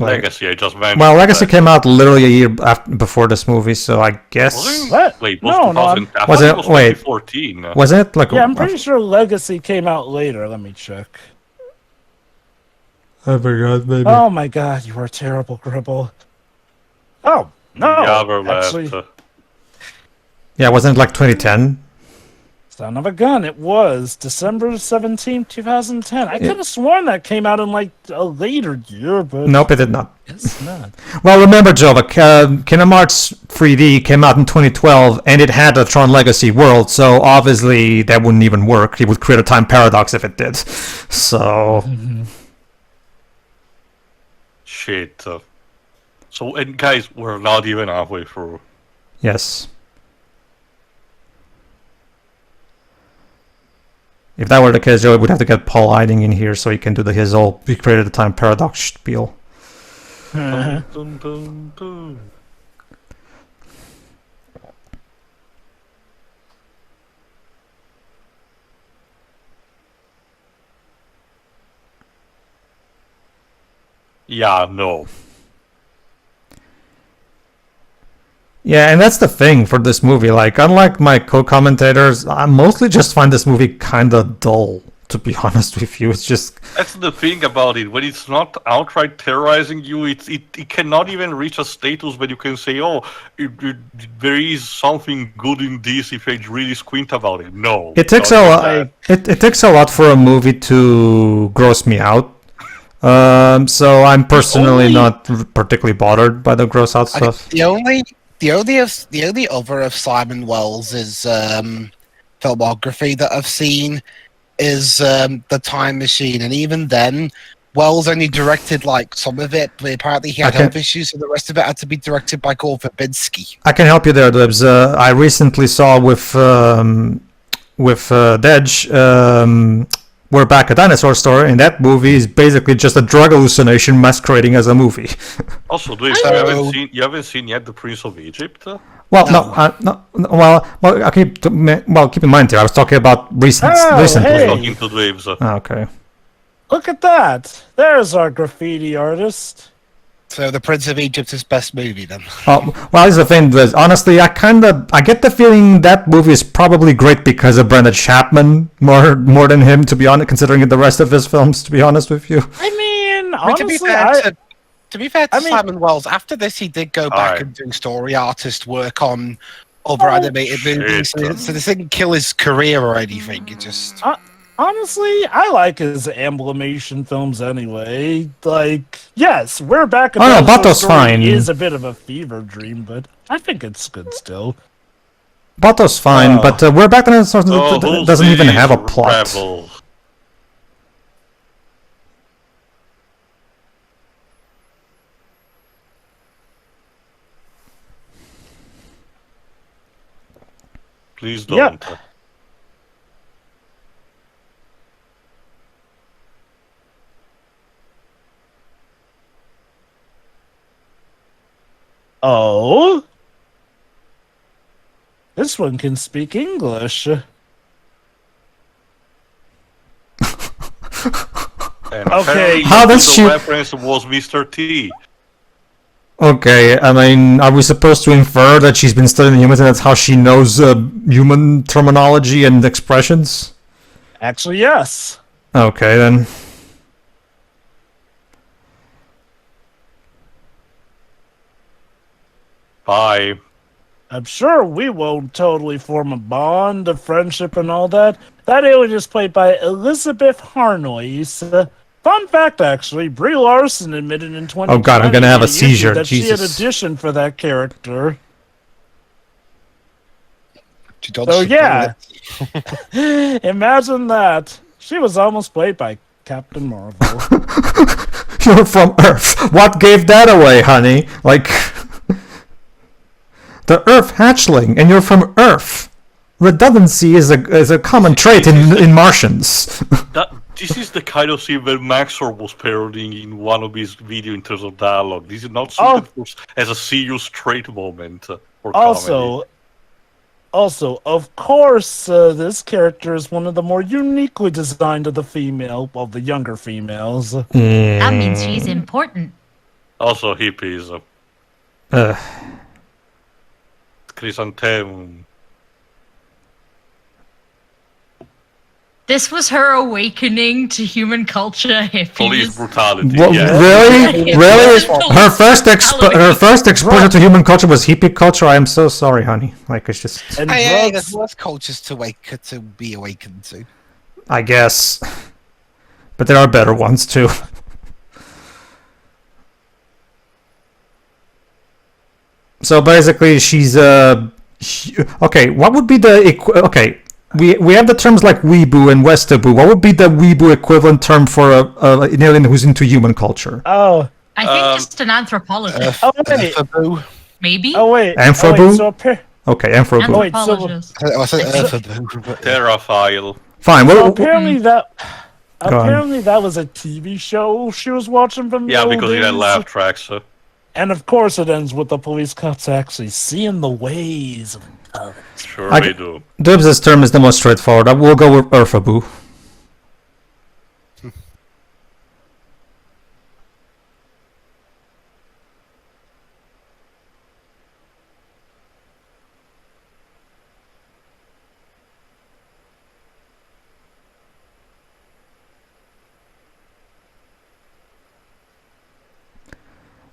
Legacy, I just mentioned. Well, Legacy came out literally a year before this movie, so I guess. Was it? What? Wait, No, no, I'm- I Was thought it- was wait. 2014. Was it like? Yeah, I'm pretty sure Legacy came out later. Let me check. I forgot, maybe. Oh my god, you are terrible, Gribble. Oh, no. The other left. Actually, Yeah, wasn't it like 2010? son of a gun, it was December 17th, 2010. I could have sworn that came out in like a later year, but Nope, it did not. it's not. Well, remember, Jova, Kingdom Hearts 3D came out in 2012, and it had a Tron Legacy world, so obviously that wouldn't even work. It would create a time paradox if it did. So... Shit. So, and guys, we're not even halfway through. Yes. If that were the case, Joey would have to get Paul Eiding in here so he can do his whole "we created a time paradox" spiel. Dun, dun, dun, dun. Yeah, no. Yeah, and that's the thing for this movie. Like, unlike my co-commentators, I mostly just find this movie kind of dull, to be honest with you. It's just... That's the thing about it. When it's not outright terrorizing you, it cannot even reach a status where you can say, oh, there is something good in this if I really squint about it. No. It takes a lot. It takes a lot for a movie to gross me out. So I'm personally not particularly bothered by the gross out stuff. The only other of Simon Wells' filmography that I've seen is The Time Machine, and even then, Wells only directed like some of it, but apparently he had health issues, so the rest of it had to be directed by Gore Verbinski. I can help you there, Dibs. I recently saw with Dej, We're Back, a Dinosaur Story, and that movie is basically just a drug hallucination masquerading as a movie. Also, do you haven't seen yet The Prince of Egypt? Well, keep in mind here, I was talking about recently. Hey. Talking to Dwaves. Okay. Look at that. There's our graffiti artist. So the Prince of Egypt is best movie then. Well, here's the thing. Honestly, I get the feeling that movie is probably great because of Brendan Chapman more than him. To be honest, considering the rest of his films, to be honest with you. I mean, I mean, honestly, to be fair to Simon Wells, after this he did go back and do story artist work on other animated movies. So this didn't kill his career or anything. It just honestly, I like his Amblimation films anyway. Like, yes, we're back. Oh no, Bato's fine. Is a bit of a fever dream, but I think it's good still. Bato's fine, but We're Back doesn't even have a plot. Rebel. Please don't. Yep. Oh? This one can speak English. And Okay. How does the she- reference was Mr. T. Okay, I mean, are we supposed to infer that she's been studying humans and that's how she knows human terminology and expressions? Actually, yes. Okay, then. Bye. I'm sure we won't totally form a bond of friendship and all that. That alien is played by Elizabeth Harnois. Fun fact, actually, Brie Larson admitted in 2020 Oh god, I'm gonna have a seizure. that she had Jesus. auditioned for that character. she dodged So the yeah, bullet. imagine that. She was almost played by Captain Marvel. You're from Earth. What gave that away, honey? Like, the Earth hatchling, and you're from Earth. Redundancy is a common trait in Martians. This is the kind of scene where Maxor was parodying in one of his videos in terms of dialogue. This is not suited as a serious straight moment for comedy. Also, of course, this character is one of the more uniquely designed of the younger females. That means she's important. Also hippies. Chrysanthemum. This was her awakening to human culture, Police hippies. brutality. Well, Yeah. really? Really? Her first Brutality. exposure to human culture was hippie culture. I am so sorry, honey. Like, it's just, And Hey, drugs. there's worse cultures to be awakened to. I guess. But there are better ones too. So basically, she's okay. What would be the okay? We have the terms like weeboo and westaboo. What would be the weeboo equivalent term for an alien who's into human culture? Oh, I think just an anthropologist. wait. Earthaboo. Maybe? Oh wait. Amphiboo? Oh, wait, so Okay, Amphiboo. wait, so- Anthropologist. I said Earthaboo. but- Terraphile. Fine. So What, apparently Go on. that was a TV show she was watching from the Yeah, old because it had days. laugh tracks. And of course it ends with the police cops actually seeing the ways of others. Sure I- we do. Dubs' term is the most straightforward. We'll go with Urfaboo.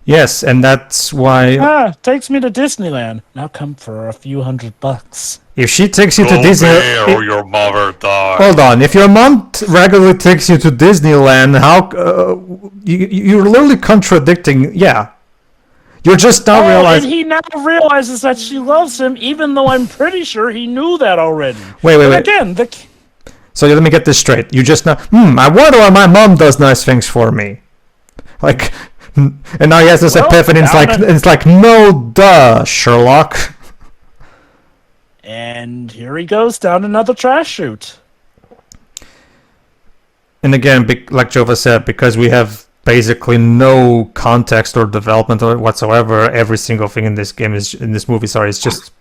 Yes, and that's why Takes me to Disneyland. Now come for a few $100. if she takes you to Go Disney, there or your mother dies. hold on. If your mom regularly takes you to Disneyland, how you're literally contradicting? Yeah, you're just now And realizing. he now realizes that she loves him, even though I'm pretty sure he knew that already. Wait. But again, So let me get this straight. You just now. I wonder why my mom does nice things for me. Like, and now he has this Well, epiphany. And it's like, no, duh, Sherlock. and here he goes down another trash chute. And again, like Jova said, because we have basically no context or development or whatsoever, every single thing in this game is it's just.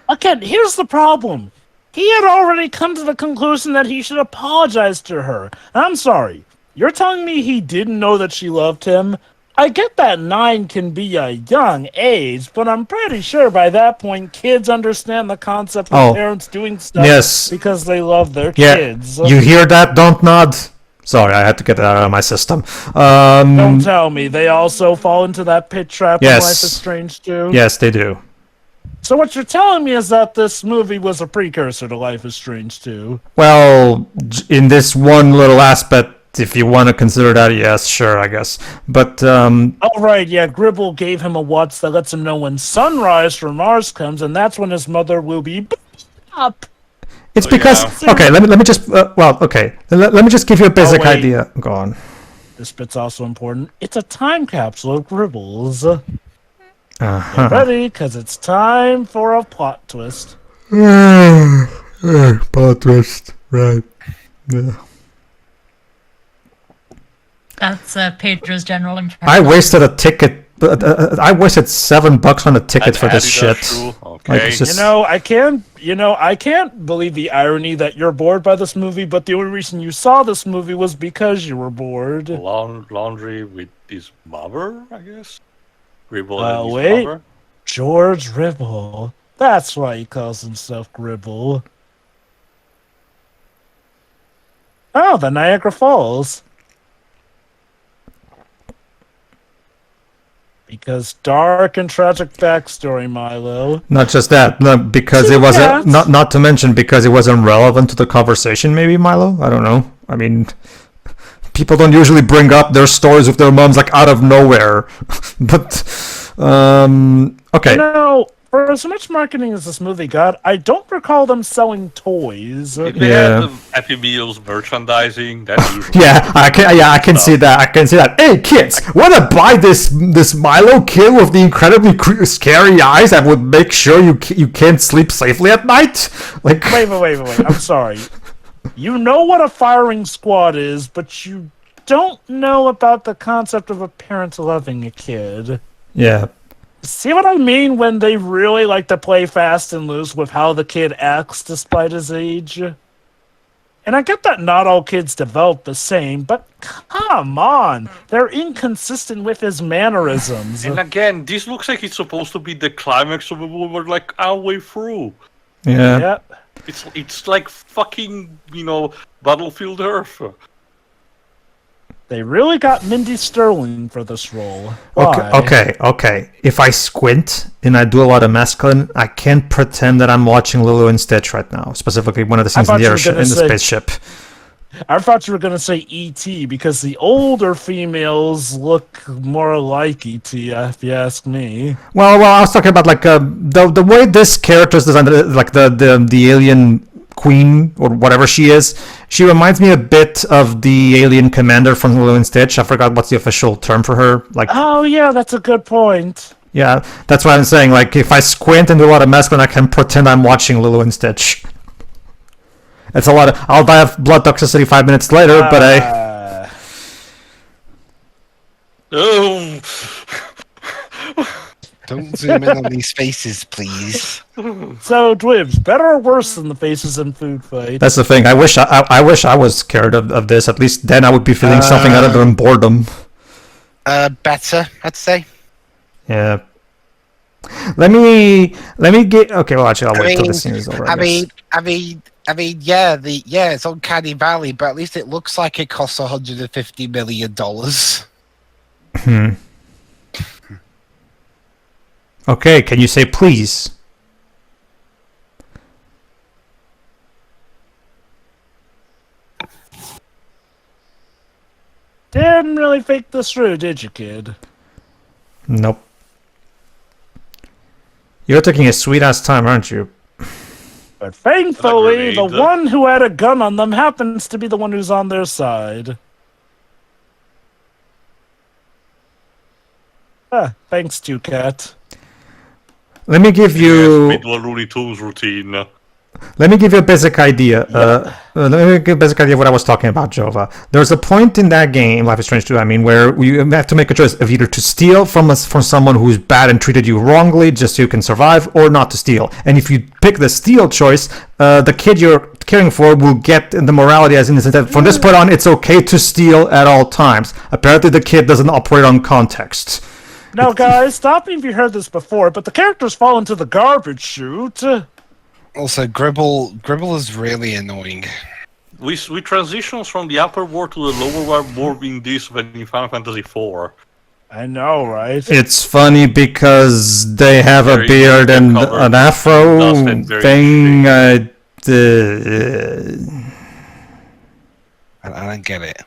Again, here's the problem. He had already come to the conclusion that he should apologize to her. I'm sorry. You're telling me he didn't know that she loved him? I get that 9 can be a young age, but I'm pretty sure by that point kids understand the concept of Oh. parents doing stuff Yes. because they love their Yeah. kids. You hear that? Don't nod. Sorry, I had to get that out of my system. Don't tell me they also fall into that pit trap in Yes. Life is Strange too. Yes, they do. So what you're telling me is that this movie was a precursor to Life is Strange 2. Well, in this one little aspect, if you want to consider that, yes, sure, I guess. But Oh right, yeah, Gribble gave him a watch that lets him know when sunrise from Mars comes, and that's when his mother will be up. it's Oh, because yeah. okay. Let me just okay. Let me just give you a basic wait. idea. Go on. This bit's also important. It's a time capsule of Gribbles. Uh-huh. Ready, because it's time for a plot twist. Plot twist, right? Yeah. That's Pedro's general impression. I wasted a ticket. I wasted $7 on a ticket for this Adidas shit. shoe, Like, Okay. it's just, I can't believe the irony that you're bored by this movie, but the only reason you saw this movie was because you were bored. Laundry with his mother, I guess. Gribble and his wait. mother. George Ribble. That's why he calls himself Gribble. Oh, the Niagara Falls. Because dark and tragic backstory, Milo. not just that, no, because it wasn't. Not to mention because it wasn't relevant to the conversation. Maybe Milo. I don't know. I mean, people don't usually bring up their stories with their moms like out of nowhere. But okay. For as much marketing as this movie got, I don't recall them selling toys. If they Yeah. had the Happy Meals merchandising, that's usually Yeah, I can see that. I can see that. Hey, kids, wanna buy this Milo kid with the incredibly scary eyes that would make sure you can't sleep safely at night? Like, Wait. I'm sorry. You know what a firing squad is, but you don't know about the concept of a parent loving a kid. yeah, See what I mean when they really like to play fast and loose with how the kid acts despite his age? And I get that not all kids develop the same, but come on! They're inconsistent with his mannerisms. And again, this looks like it's supposed to be the climax of a movie. We're like halfway through. yeah. Yep. It's like fucking, Battlefield Earth. They really got Mindy Sterling for this role. Why? Okay. If I squint and I do a lot of masculine, I can't pretend that I'm watching Lilo and Stitch right now. Specifically, one of the scenes in thought the you were airship, gonna in the say- spaceship. I thought you were going to say E.T. because the older females look more like E.T. If you ask me. Well, I was talking about like the way this character is designed, like the alien queen or whatever she is. She reminds me a bit of the alien commander from Lilo and Stitch. I forgot what's the official term for her. Like, Oh, yeah, that's a good point. yeah, that's what I'm saying. Like, if I squint and do a lot of masculine, I can pretend I'm watching Lilo and Stitch. It's a lot of. I'll die of blood toxicity 5 minutes later, but I. Oh, Don't zoom in on these faces, please. So, Dwibs, better or worse than the faces in Food Fight? That's the thing. I wish I was scared of this. At least then I would be feeling something other than boredom. Better, I'd say. Yeah. Let me get. Okay, well, actually, I'll wait till the scene is over. I guess. mean, yeah, it's Uncanny Valley, but at least it looks like it costs $150 million. Okay, can you say please? Didn't really think this through, did you, kid? Nope. You're taking a sweet ass time, aren't you? But thankfully, the Agreed. one who had a gun on them happens to be the one who's on their side. Thanks, 2Cat. Let me give you. Yes, with a Looney Tunes routine. Let me give you a basic idea. Let me give you a basic idea of what I was talking about, Jova. There's a point in that game, Life is Strange 2, where you have to make a choice of either to steal from someone who's bad and treated you wrongly just so you can survive, or not to steal. And if you pick the steal choice, the kid you're caring for will get the morality as in the sense that from this point on, it's okay to steal at all times. Apparently, the kid doesn't operate on context. Now, guys, stop me if you heard this before, but the characters fall into the garbage chute. Also, Gribble is really annoying. We transition from the upper world to the lower world being this than in Final Fantasy IV. I know, right? It's funny because they have a beard and an afro thing. I don't get it.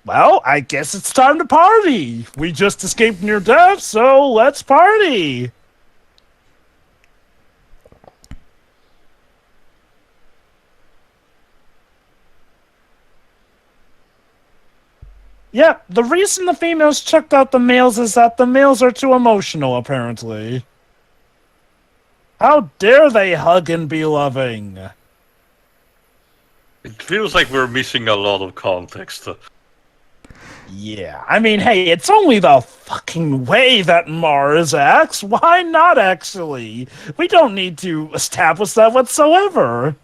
Well, I guess it's time to party. We just escaped near death, so let's party. Yeah, the reason the females checked out the males is that the males are too emotional, apparently. How dare they hug and be loving? It feels like we're missing a lot of context. Yeah, I mean, hey, it's only the fucking way that Mars acts. Why not, actually? We don't need to establish that whatsoever.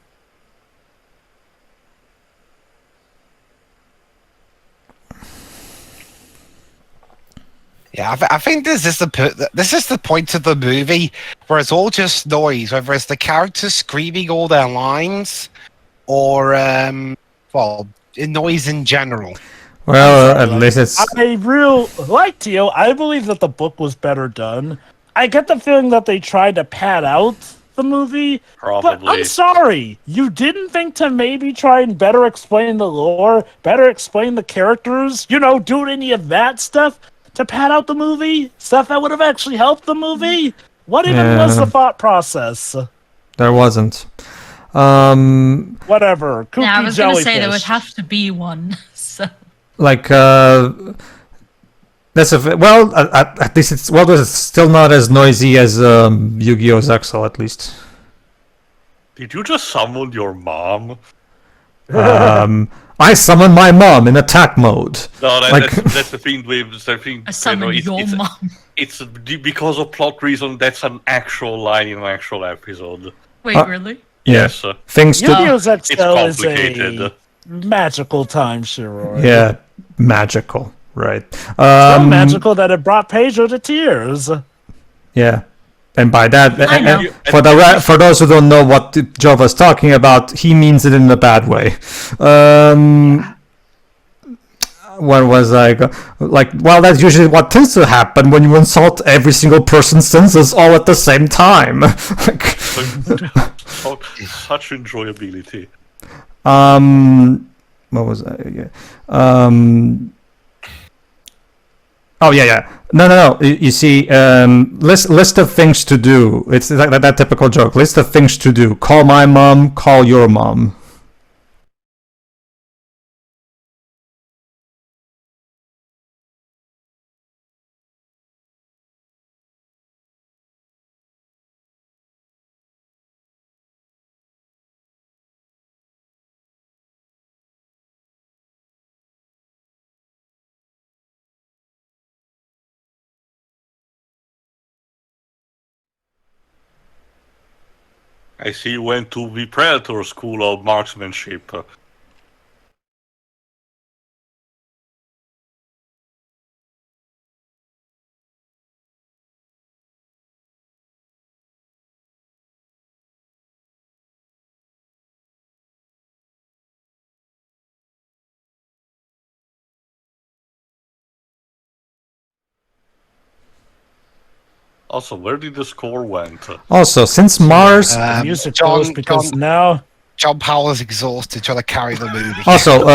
Yeah, I think this is the point of the movie where it's all just noise, whether it's the characters screaming all their lines or noise in general. Well, at least it's. Like Teal, I believe that the book was better done. I get the feeling that they tried to pad out the movie. Probably. But I'm sorry, you didn't think to maybe try and better explain the lore, better explain the characters, do any of that stuff to pad out the movie? Stuff that would have actually helped the movie? What even was the thought process? There wasn't. Whatever. Kooky Yeah, I was going to say there jellyfish. would have to be one. So. Like, that's at least it's still not as noisy as Yu-Gi-Oh! Zexal, at least. Did you just summon your mom? I summon my mom in attack mode. No, Like- that's the thing with the thing. I summon your mom. It's because of plot reason. That's an actual line in an actual episode. Wait, really? Yes, Things to Yu-Gi-Oh! it's Zexal is complicated. a magical time, Shiro. magical, right? So magical that it brought Pedro to tears. Yeah, and by that, I know. for those who don't know what Jova's talking about, he means it in a bad way. Where was I? Well, that's usually what tends to happen when you insult every single person's senses all at the same time. Such enjoyability. What was I? Oh yeah. No. You see, list of things to do. It's like that typical joke. List of things to do. Call my mom. Call your mom. I see you went to the Predator School of Marksmanship. Also, where did the score went? Also, since Mars. The music goes because now. John Powell's exhausted trying to carry the movie. Also,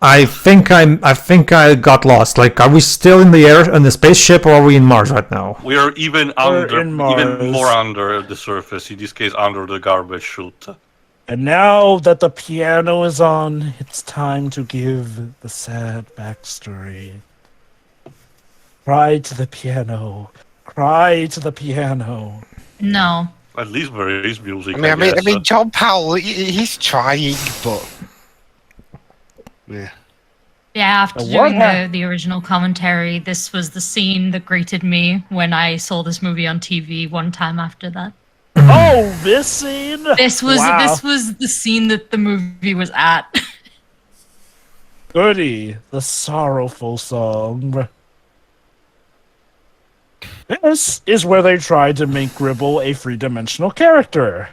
I think I got lost. Like, are we still in the air in the spaceship, or are we in Mars right now? We are even in Mars. even more under the surface. In this case, under the garbage chute. And now that the piano is on, it's time to give the sad backstory. Cry to the piano. cry to the piano. No. At least there is music. I guess. mean, John Powell, he's trying, but yeah. Yeah, after What doing hap- the original commentary, this was the scene that greeted me when I saw this movie on TV one time after that. Oh, this scene? This was Wow. the scene that the movie was at. Goody, the sorrowful song. This is where they tried to make Gribble a three-dimensional character.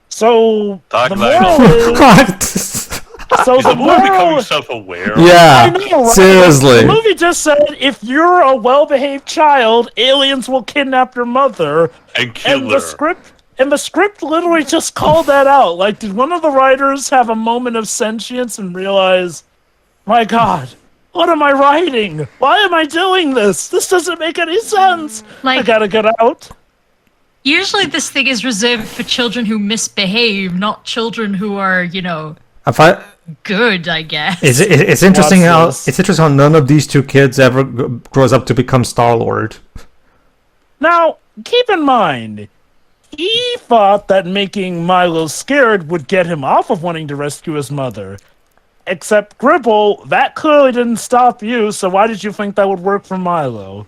So the Tagline. moral is, What? so Is the the movie becoming moral, self-aware? I Yeah, know, right? seriously. The movie just said if you're a well-behaved child, aliens will kidnap your mother, And kill and her. the script literally just called that out. Like, did one of the writers have a moment of sentience and realize, my God, what am I writing? Why am I doing this? This doesn't make any sense. I Like, gotta get out. usually this thing is reserved for children who misbehave, not children who are, If I, good, I guess. it's interesting What's how this? it's interesting how none of these two kids ever grows up to become Star-Lord. Now, keep in mind, he thought that making Milo scared would get him off of wanting to rescue his mother. Except, Gribble, that clearly didn't stop you, so why did you think that would work for Milo?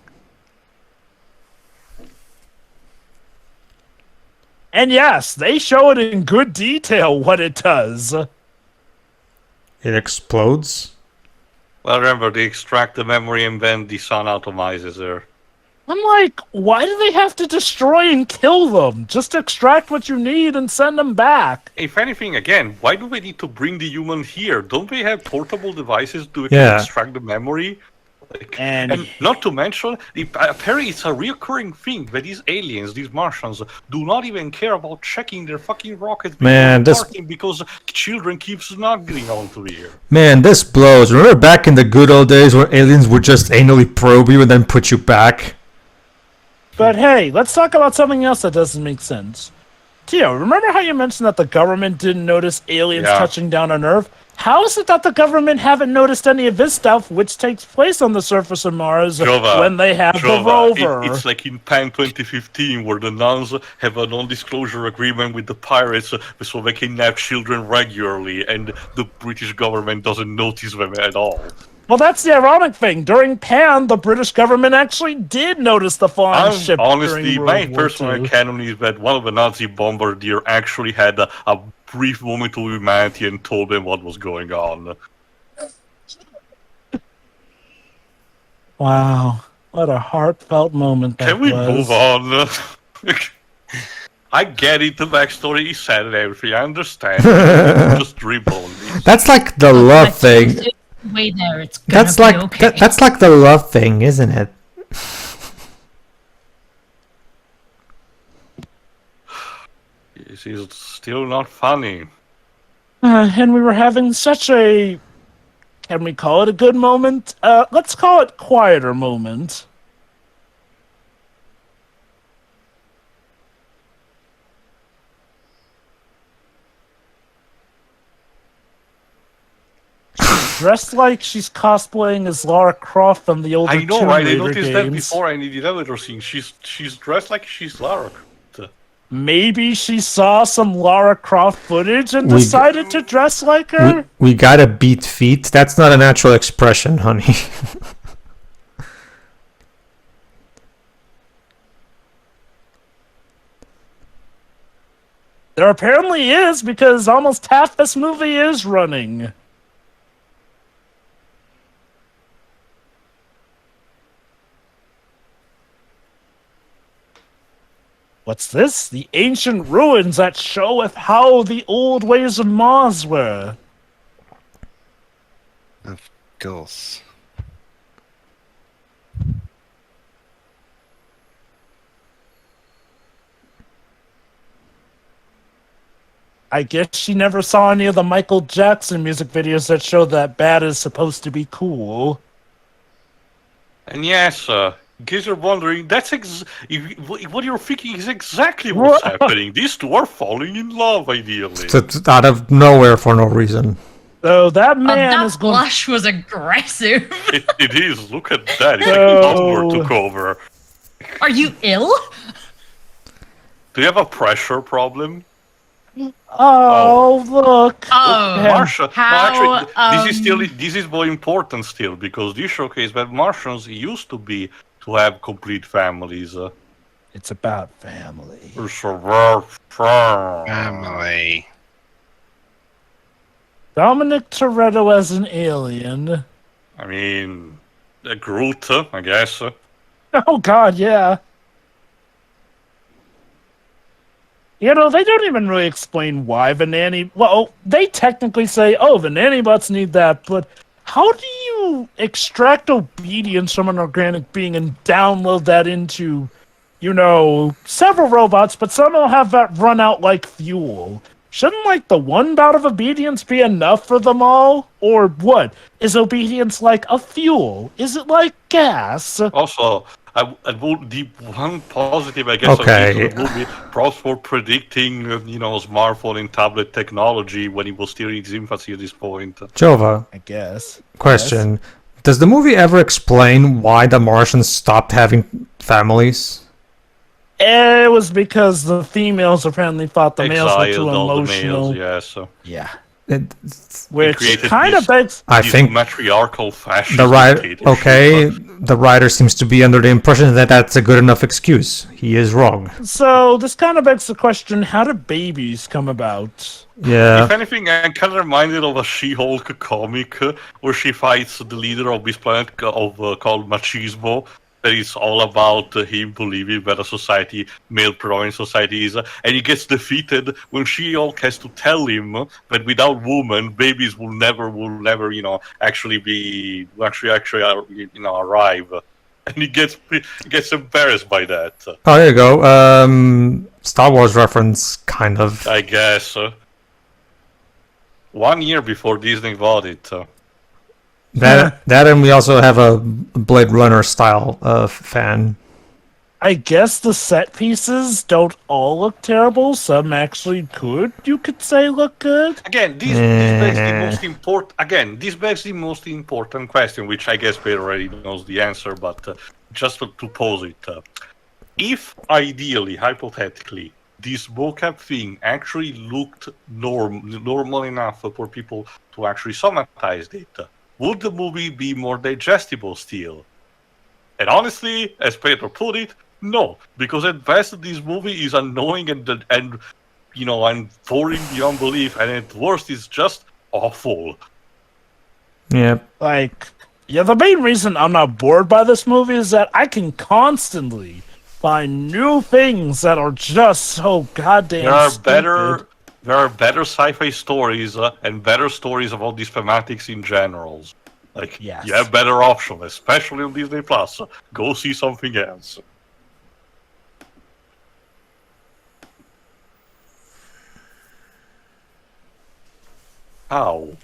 And yes, they show it in good detail what it does. It explodes. Well, remember, they extract the memory and then the sun atomizes her. I'm like, why do they have to destroy and kill them? Just extract what you need and send them back. If anything, again, why do they need to bring the human here? Don't they have portable devices to Yeah. extract the memory? Like, And- and not to mention, apparently it's a reoccurring thing that these aliens, these Martians, do not even care about checking their fucking rockets before Man, this- departing because children keep snuggling onto here. Man, this blows. Remember back in the good old days where aliens would just anally probe you and then put you back? But hey, let's talk about something else that doesn't make sense. Tio, remember how you mentioned that the government didn't notice aliens Yeah. touching down on Earth? How is it that the government haven't noticed any of this stuff, which takes place on the surface of Mars Jova, when they have the Jova, rover? it's like in Pan 2015 where the nuns have a non-disclosure agreement with the pirates so they kidnap children regularly and the British government doesn't notice them at all. Well, that's the ironic thing. During Pan, the British government actually did notice the flying ship. Honestly, during my World War personal II. canon is that one of the Nazi bombardier actually had a brief moment of humanity and told them what was going on. Wow, what a heartfelt moment that Can we was. move on? I get it, the backstory is sad and everything, I understand. Just dribble on this. That's like the love thing. Way there, it's gonna That's be like okay. that's like the love thing, isn't it? This is still not funny. And we were having such a, can we call it a good moment? Let's call it quieter moment. She's dressed like she's cosplaying as Lara Croft from the older I know, Tomb right? I Raider noticed that games. before I needed elevator scene. She's dressed like she's Lara. Maybe she saw some Lara Croft footage and We- decided to dress like her? We gotta beat feet. That's not a natural expression, honey. There apparently is, because almost half this movie is running. What's this? The ancient ruins that showeth how the old ways of Mars were. Of course. I guess she never saw any of the Michael Jackson music videos that show that bad is supposed to be cool. And yes, in case you're wondering, what you're thinking is exactly what's happening. These two are falling in love, ideally. Out of nowhere for no reason. So that man that is going. blush was aggressive. It is. Look at that. It's like No. Osborne took over. Are you ill? Do you have a pressure problem? Oh, look. Oh, Martian. how, No, actually, this is more important still because this showcase that Martians used to be to have complete families. It's about family. Family. Dominic Toretto as an alien. I mean, Groot, I guess. Oh, God, yeah. You know, they don't even really explain why the nanny... Well, they technically say, oh, the nanny bots need that, but how do you extract obedience from an organic being and download that into, you know, several robots, but somehow have that run out like fuel? Shouldn't, like, the one bout of obedience be enough for them all? Or what? Is obedience like a fuel? Is it like gas? Also, the one positive, I guess, Okay. of this movie, props for predicting, smartphone and tablet technology when it was still in its infancy at this point. Jova, I guess. question. Does the movie ever explain why the Martians stopped having families? It was because the females apparently thought the males were too Exiled all the emotional. males, yes. Yeah. It, Which created kind of this- begs... I This think matriarchal fascist the writer, dictatorship. okay, the writer seems to be under the impression that that's a good enough excuse. He is wrong. So this kind of begs the question, how do babies come about? Yeah. If anything, I'm kind of reminded of a She-Hulk comic where she fights the leader of this planet called Machismo. That is all about him believing that a society, male-predominant society is, and he gets defeated when She-Hulk has to tell him that without women, babies will never, actually arrive. And he gets embarrassed by that. Oh, there you go. Star Wars reference, kind of. I guess. 1 year before Disney bought it. That and we also have a Blade Runner style fan. I guess the set pieces don't all look terrible. Some actually could, you could say, look good. Again, this begs the most important. Again, this begs the most important question, which I guess Peter already knows the answer, but just to pose it, if ideally, hypothetically, this mocap thing actually looked normal enough for people to actually somatize it, would the movie be more digestible still? And honestly, as Peter put it, no, because at best this movie is annoying and boring beyond belief, and at worst it's just awful. Yeah. Like, yeah, the main reason I'm not bored by this movie is that I can constantly find new things that are just so goddamn stupid. There are better sci-fi stories and better stories about these thematics in general. Like, Yes. you have better options, especially on Disney Plus. Go see something else. Ow.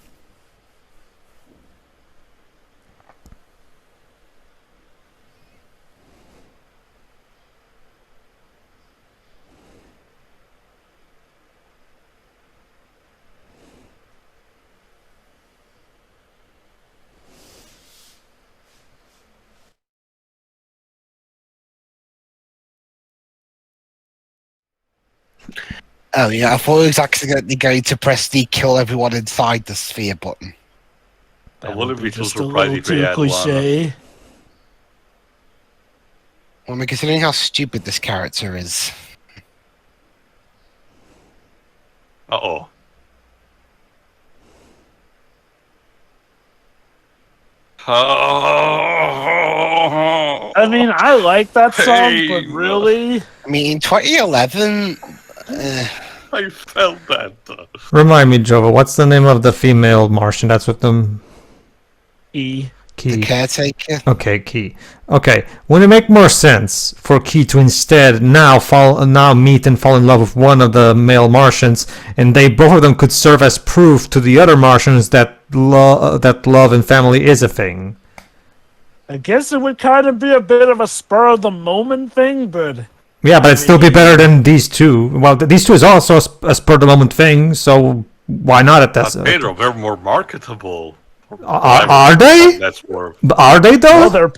Oh yeah, I thought it was accidentally going to press the kill everyone inside the sphere button. I wouldn't be too Just a surprised little if they too had one. cliche. Well, I mean, considering how stupid this character is. Uh-oh. I mean, I like that song, but Pain. really, I mean, in 2011, I felt that. Remind me, Jova, what's the name of the female Martian that's with them? E. the Key. caretaker. Okay, Key. Okay, would it make more sense for Key to instead now meet and fall in love with one of the male Martians, and both of them could serve as proof to the other Martians that love and family is a thing? I guess it would kind of be a bit of a spur of the moment thing, but Yeah, but it'd still be better than these two. Well, these two is also a spur of the moment thing, so why not at that? But Pedro, they're more marketable. Are they? That's worth. Are they though? they're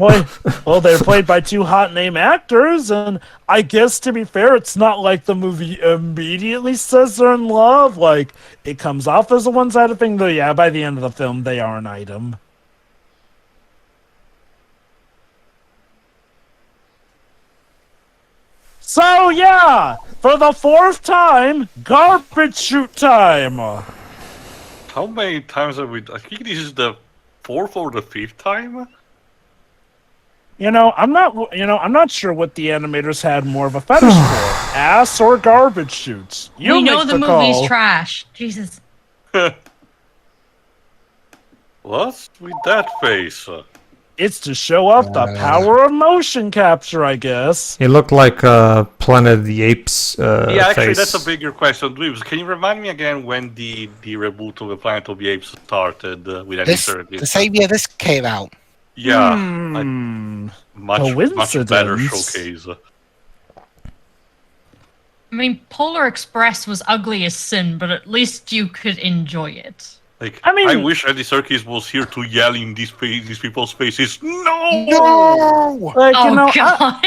played by two hot name actors, and I guess to be fair, it's not like the movie immediately says they're in love. Like, it comes off as a one-sided thing, though. Yeah, by the end of the film, they are an item. So yeah, for the fourth time, garbage chute time. How many times have we? I think this is the fourth or the fifth time. I'm not sure what the animators had more of a fetish for, ass or garbage chutes. You We know make the movie's call. trash. Jesus. What's with that face? It's to show off the power of motion capture, I guess. It looked like Planet of the Apes Yeah, actually, face. that's a bigger question. Dweebs, can you remind me again when the reboot of the Planet of the Apes started with any certainty? The same year this came out. Yeah, much better Coincidence. showcase. I mean, Polar Express was ugly as sin, but at least you could enjoy it. Like, I mean- I wish Andy Serkis was here to yell in these people's faces. No! No! Like, Oh, God.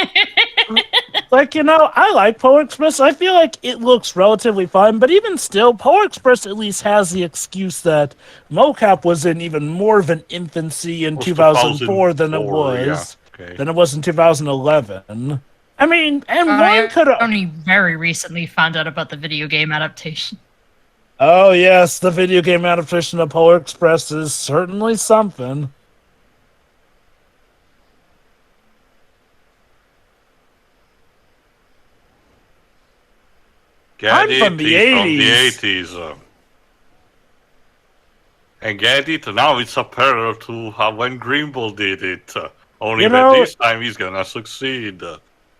I like Polar Express. I feel like it looks relatively fun, but even still, Polar Express at least has the excuse that mocap was in even more of an infancy in Was 2004 than it 2004, was yeah, okay. than it was in 2011. I mean, and I one could have. only very recently found out about the video game adaptation. Oh yes, the video game adaptation of Polar Express is certainly something. I'm from the He's from the 80s. 80s. And get it? Now it's a parallel to how when Grimble did it. Only You that know- this time he's gonna succeed.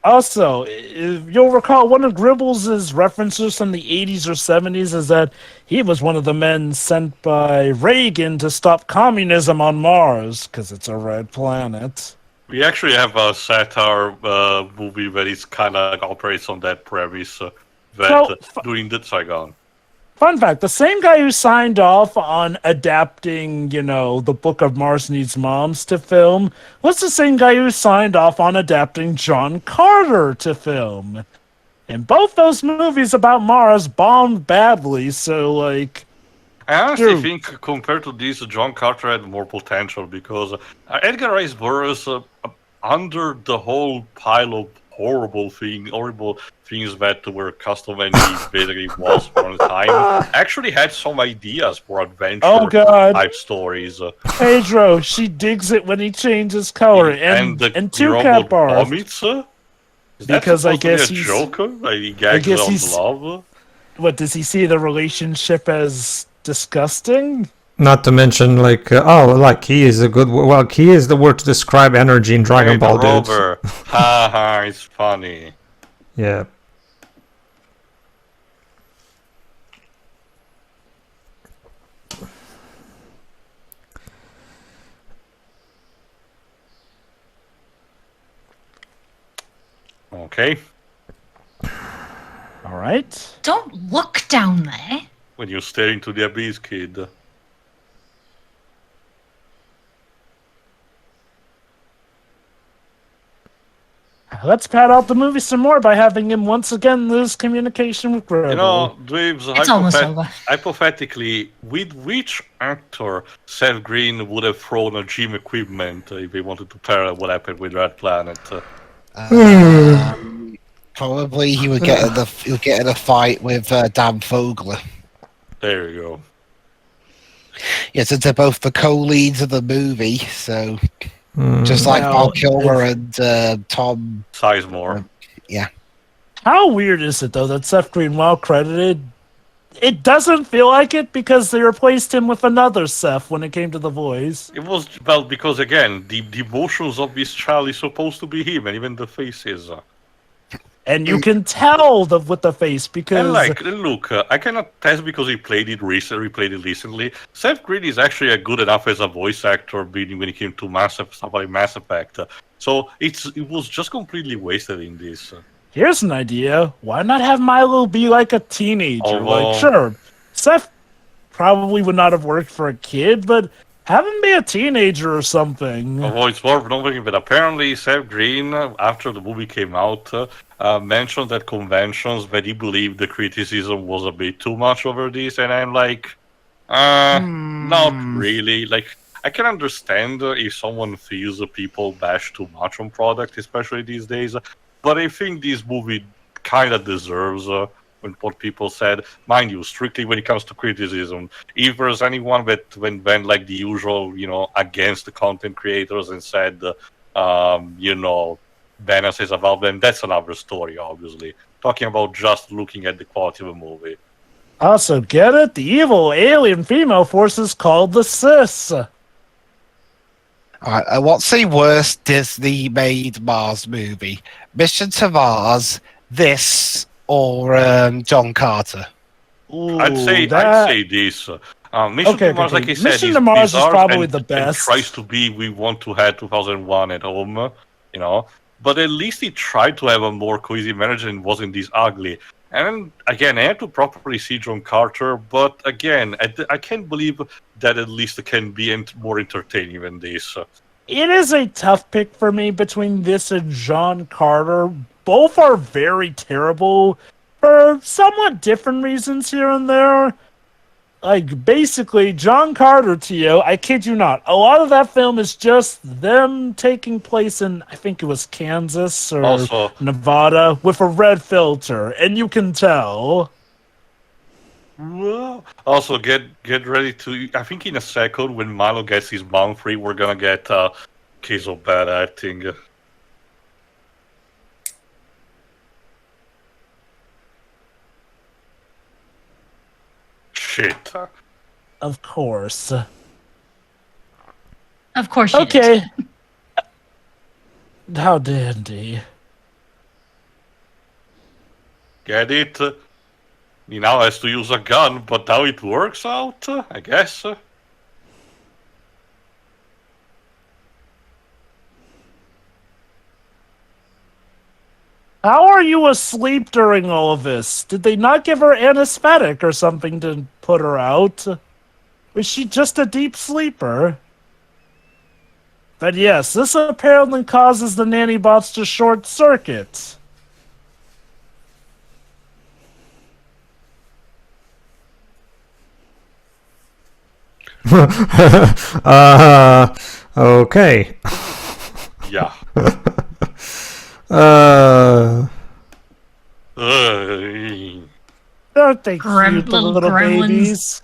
Also, if you'll recall, one of Gribbles' references from the 80s or 70s is that he was one of the men sent by Reagan to stop communism on Mars, because it's a red planet. We actually have a satire movie that is kind of operates on that premise. That So, during the Saigon. Fun fact, the same guy who signed off on adapting, the Book of Mars Needs Moms to film was the same guy who signed off on adapting John Carter to film. And both those movies about Mars bombed badly, so, like... I honestly Dude. think compared to this, John Carter had more potential because Edgar Rice Burroughs, under the whole pile of horrible things that were custom and he basically was for a time, actually had some ideas for adventure Oh, God. type stories. Pedro, she digs it when he changes color. And the two robot cat bars. vomits. Is that Because I supposed to be guess a he's- Joker? Like, he gags guess on he's- love? What, does he see the relationship as disgusting? Not to mention, he is a good. Well, he is the word to describe energy in Dragon Hey, Ball, the dudes. rover. Ha ha, it's funny. Yeah. Okay. All right. Don't look down there. When you stare into the abyss, kid. Let's pad out the movie some more by having him once again lose communication with Gribble. You know, Dweebs, It's almost over. hypothetically, with which actor Seth Green would have thrown a gym equipment if he wanted to parallel what happened with Red Planet? Probably he would get in a fight with Dan Fogler. There you go. Yeah, since they're both the co-leads of the movie, so Just like Well, Val Kilmer and Tom. Sizemore. Yeah. How weird is it, though, that Seth Green, while credited, it doesn't feel like it because they replaced him with another Seth when it came to the voice. It was, well, because again, the emotions of this child is supposed to be him, and even the faces. And you can tell with the face because... And like, look, I cannot test because he played it recently. Seth Green is actually good enough as a voice actor when it came to stuff like Mass Effect. So it was just completely wasted in this. Here's an idea. Why not have Milo be like a teenager? Although- Like, sure, Seth probably would not have worked for a kid, but have him be a teenager or something. Although it's worth noting that apparently Seth Green, after the movie came out, mentioned at conventions that he believed the criticism was a bit too much over this, and I'm like, not really. Like, I can understand if someone feels people bash too much on product, especially these days, but I think this movie kind of deserves what people said. Mind you, strictly when it comes to criticism, if there's anyone that went like the usual, against the content creators and said, bad says about them, that's another story, obviously. Talking about just looking at the quality of a movie. Also, get it? The evil alien female force is called the Sis. Alright, what's the worst Disney-made Mars movie? Mission to Mars, this, or John Carter? Ooh, I'd say this. Mission to Mars, like I said, Mission to Mars is bizarre probably and, the best. And tries to be, we want to have 2001 at home, But at least he tried to have a more cohesive message and wasn't this ugly. And again, I had to properly see John Carter, but again, I can't believe that at least it can be more entertaining than this. It is a tough pick for me between this and John Carter. Both are very terrible for somewhat different reasons here and there. Like, basically, John Carter, Tio, I kid you not, a lot of that film is just them taking place in, I think it was Kansas or Also- Nevada, with a red filter, and you can tell. Well, also, get ready to... I think in a second, when Milo gets his bomb free, we're gonna get a case of bad acting. Shit. Of course. Of course you Okay. did. How dandy. Get it? He now has to use a gun, but now it works out, I guess. How are you asleep during all of this? Did they not give her anesthetic or something to put her out? Was she just a deep sleeper? But yes, this apparently causes the nanny bots to short circuit. Okay. Yeah. Uh, Aren't they cute, the Little little gremlins. babies?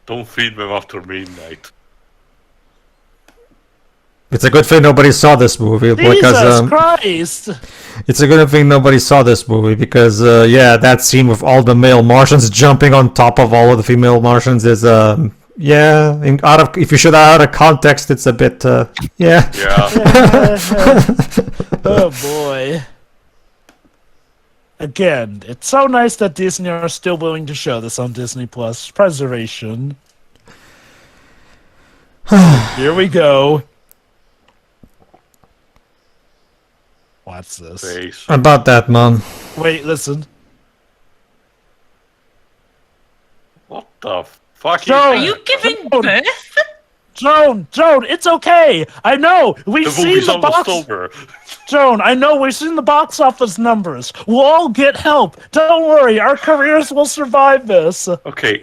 Don't feed them after midnight. it's a good thing nobody saw this movie because Jesus Christ! it's a good thing nobody saw this movie because that scene with all the male Martians jumping on top of all of the female Martians is if you shoot that out of context, it's a bit Yeah. Oh boy. Again, it's so nice that Disney are still willing to show this on Disney Plus. Preservation. Here we go. What's this? Face. about that, man. Wait, listen. What the fuck is Joe! Are that? you giving Joan! birth? Joan, it's okay. I know. We've The seen movie's the almost box. over. Joan, I know we've seen the box office numbers. We'll all get help. Don't worry, our careers will survive this. Okay,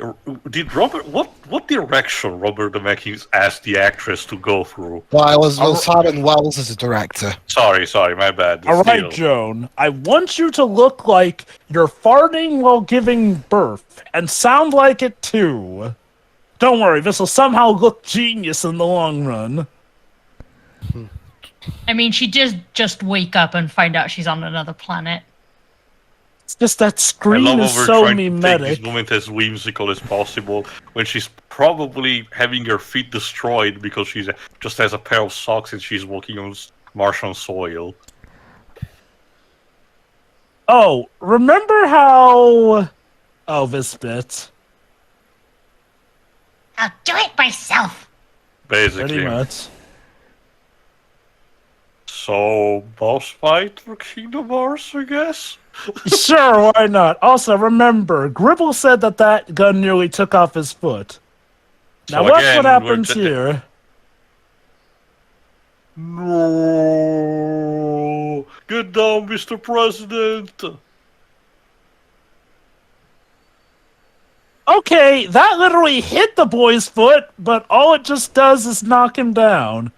did what direction Robert Zemeckis asked the actress to go through? Well, I was Simon Wells as a director. Sorry, my bad. All right, Still. Joan. I want you to look like you're farting while giving birth, and sound like it too. Don't worry, this will somehow look genius in the long run. I mean, she did just wake up and find out she's on another planet. It's just that I scream love is how we're so trying to take this mimetic. moment as whimsical as possible when she's probably having her feet destroyed because she's just has a pair of socks and she's walking on Martian soil. Oh, remember how... Oh, this bit. I'll do it myself. Basically. Pretty much. So, boss fight for Kingdom Hearts, I guess? Sure, why not? Also, remember, Gribble said that gun nearly took off his foot. Now, So watch again, what happens we're here. No! Get down, Mr. President! Okay, that literally hit the boy's foot, but all it just does is knock him down.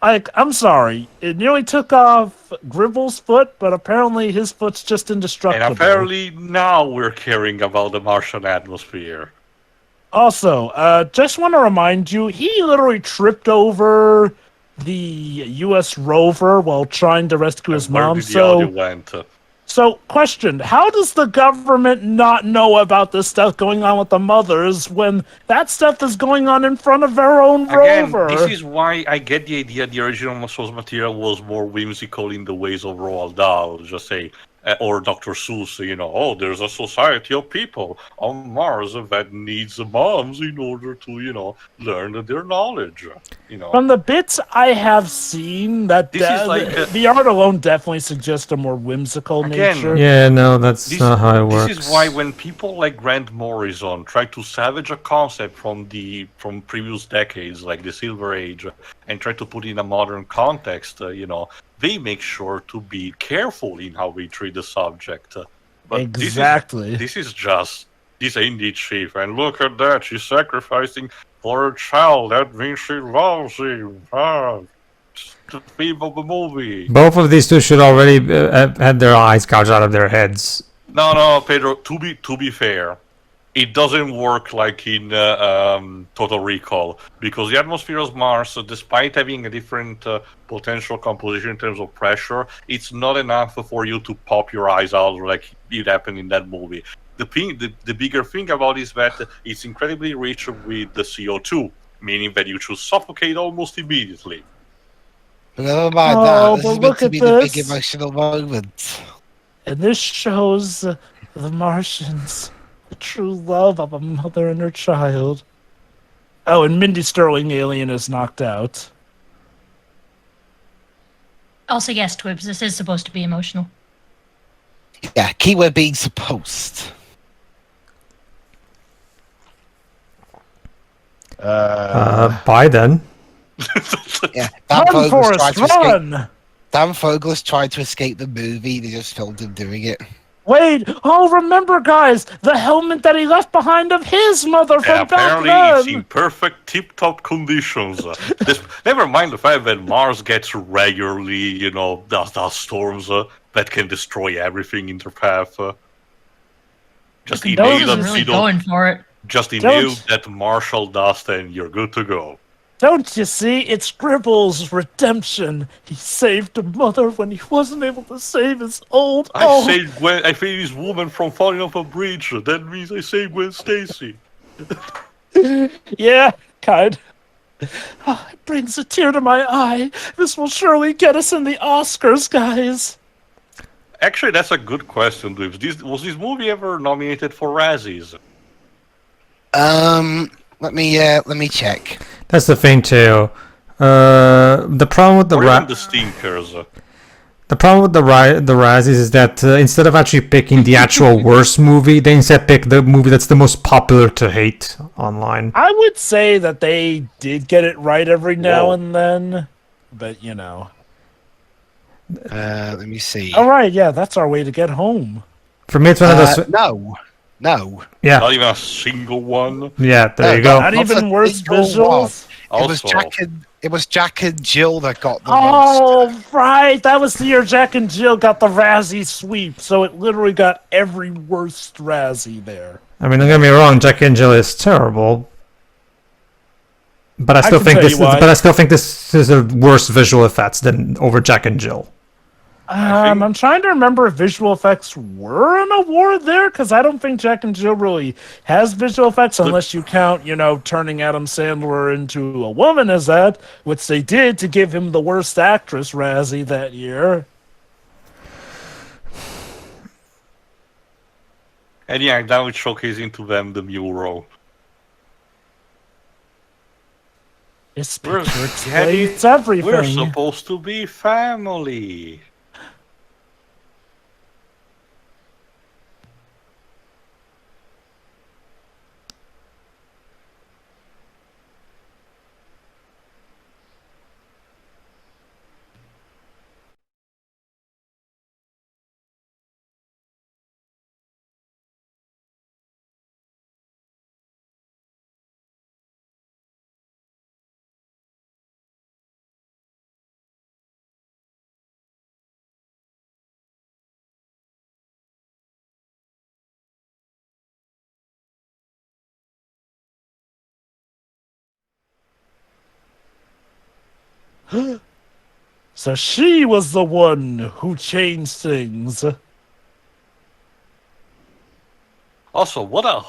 I'm sorry. It nearly took off Gribble's foot, but apparently his foot's just indestructible. And apparently now we're caring about the Martian atmosphere. Also, just want to remind you, he literally tripped over the U.S. rover while trying to rescue his Where mom. did the audio went? So, question, how does the government not know about this stuff going on with the mothers when that stuff is going on in front of their own Again, rover? this is why I get the idea the original source material was more whimsical in the ways of Roald Dahl, just say, or Dr. Seuss, oh, there's a society of people on Mars that needs moms in order to, learn their knowledge, From the bits I have seen, that This is like the art alone definitely suggests a more whimsical Again, nature. Yeah, no, that's not how it works. This is why when people like Grant Morrison try to salvage a concept from previous decades, like the Silver Age, and try to put it in a modern context, they make sure to be careful in how we treat the subject. But Exactly. This ain't it, Chief. And look at that, she's sacrificing for her child. That means she loves him. The theme of the movie. Both of these two should already have had their eyes gouged out of their heads. No, Pedro. To be fair, it doesn't work like in Total Recall because the atmosphere of Mars, despite having a different potential composition in terms of pressure, it's not enough for you to pop your eyes out like it happened in that movie. The bigger thing about it is that it's incredibly rich with the CO2, meaning that you should suffocate almost immediately. But never mind Oh, that. This but is meant look to at be the big this. emotional moment. And this shows the Martians the true love of a mother and her child. Oh, and Mindy Sterling alien is knocked out. Also, yes, Twibs, this is supposed to be emotional. Yeah, keyword being supposed. Bye then. Yeah, Dan Run, Fogler's tried Forrest, to escape. run! Dan Fogler's tried to escape the movie. They just filmed him doing it. Wait, oh, remember, guys, the helmet that he left behind of his mother And from back apparently it's in then. perfect tip-top conditions. Never mind the fact that Mars gets regularly, dust storms that can destroy everything in their path. Just Those inhale are them, Really going for it. just inhale Don't- that martial dust and you're good to go. Don't you see? It's Gribble's redemption. He saved a mother when he wasn't able to save his old. I saved this woman from falling off a bridge. That means I saved Gwen Stacy. Yeah, kind. Oh, it brings a tear to my eye. This will surely get us in the Oscars, guys. Actually, that's a good question, Dweebs. Was this movie ever nominated for Razzies? Let me check. That's the thing too. The problem with Or even the stinkers? the problem with the Razzies is that instead of actually picking the actual worst movie, they instead pick the movie that's the most popular to hate online. I would say that they did get it right every now Whoa. and then, but Let me see. All right, yeah, that's our way to get home. For me, it's one of those. No. Yeah, Not even a single one. yeah. There you go. Not What's even a worse single one? visuals. Also, It was Jack and Jill that got the most. Oh, right. That was the year Jack and Jill got the Razzie sweep, so it literally got every worst Razzie there. I mean, don't get me wrong. Jack and Jill is terrible. But I still can think tell this. you why. But I still think this is a worse visual effects than over Jack and Jill. I'm trying to remember if visual effects were an award there, because I don't think Jack and Jill really has visual effects unless you count, turning Adam Sandler into a woman as that, which they did to give him the worst actress Razzie that year. And yeah, now it's showcasing to them the mural. This We're- picture explains everything. We're supposed to be family. So she was the one who changed things. Also, what a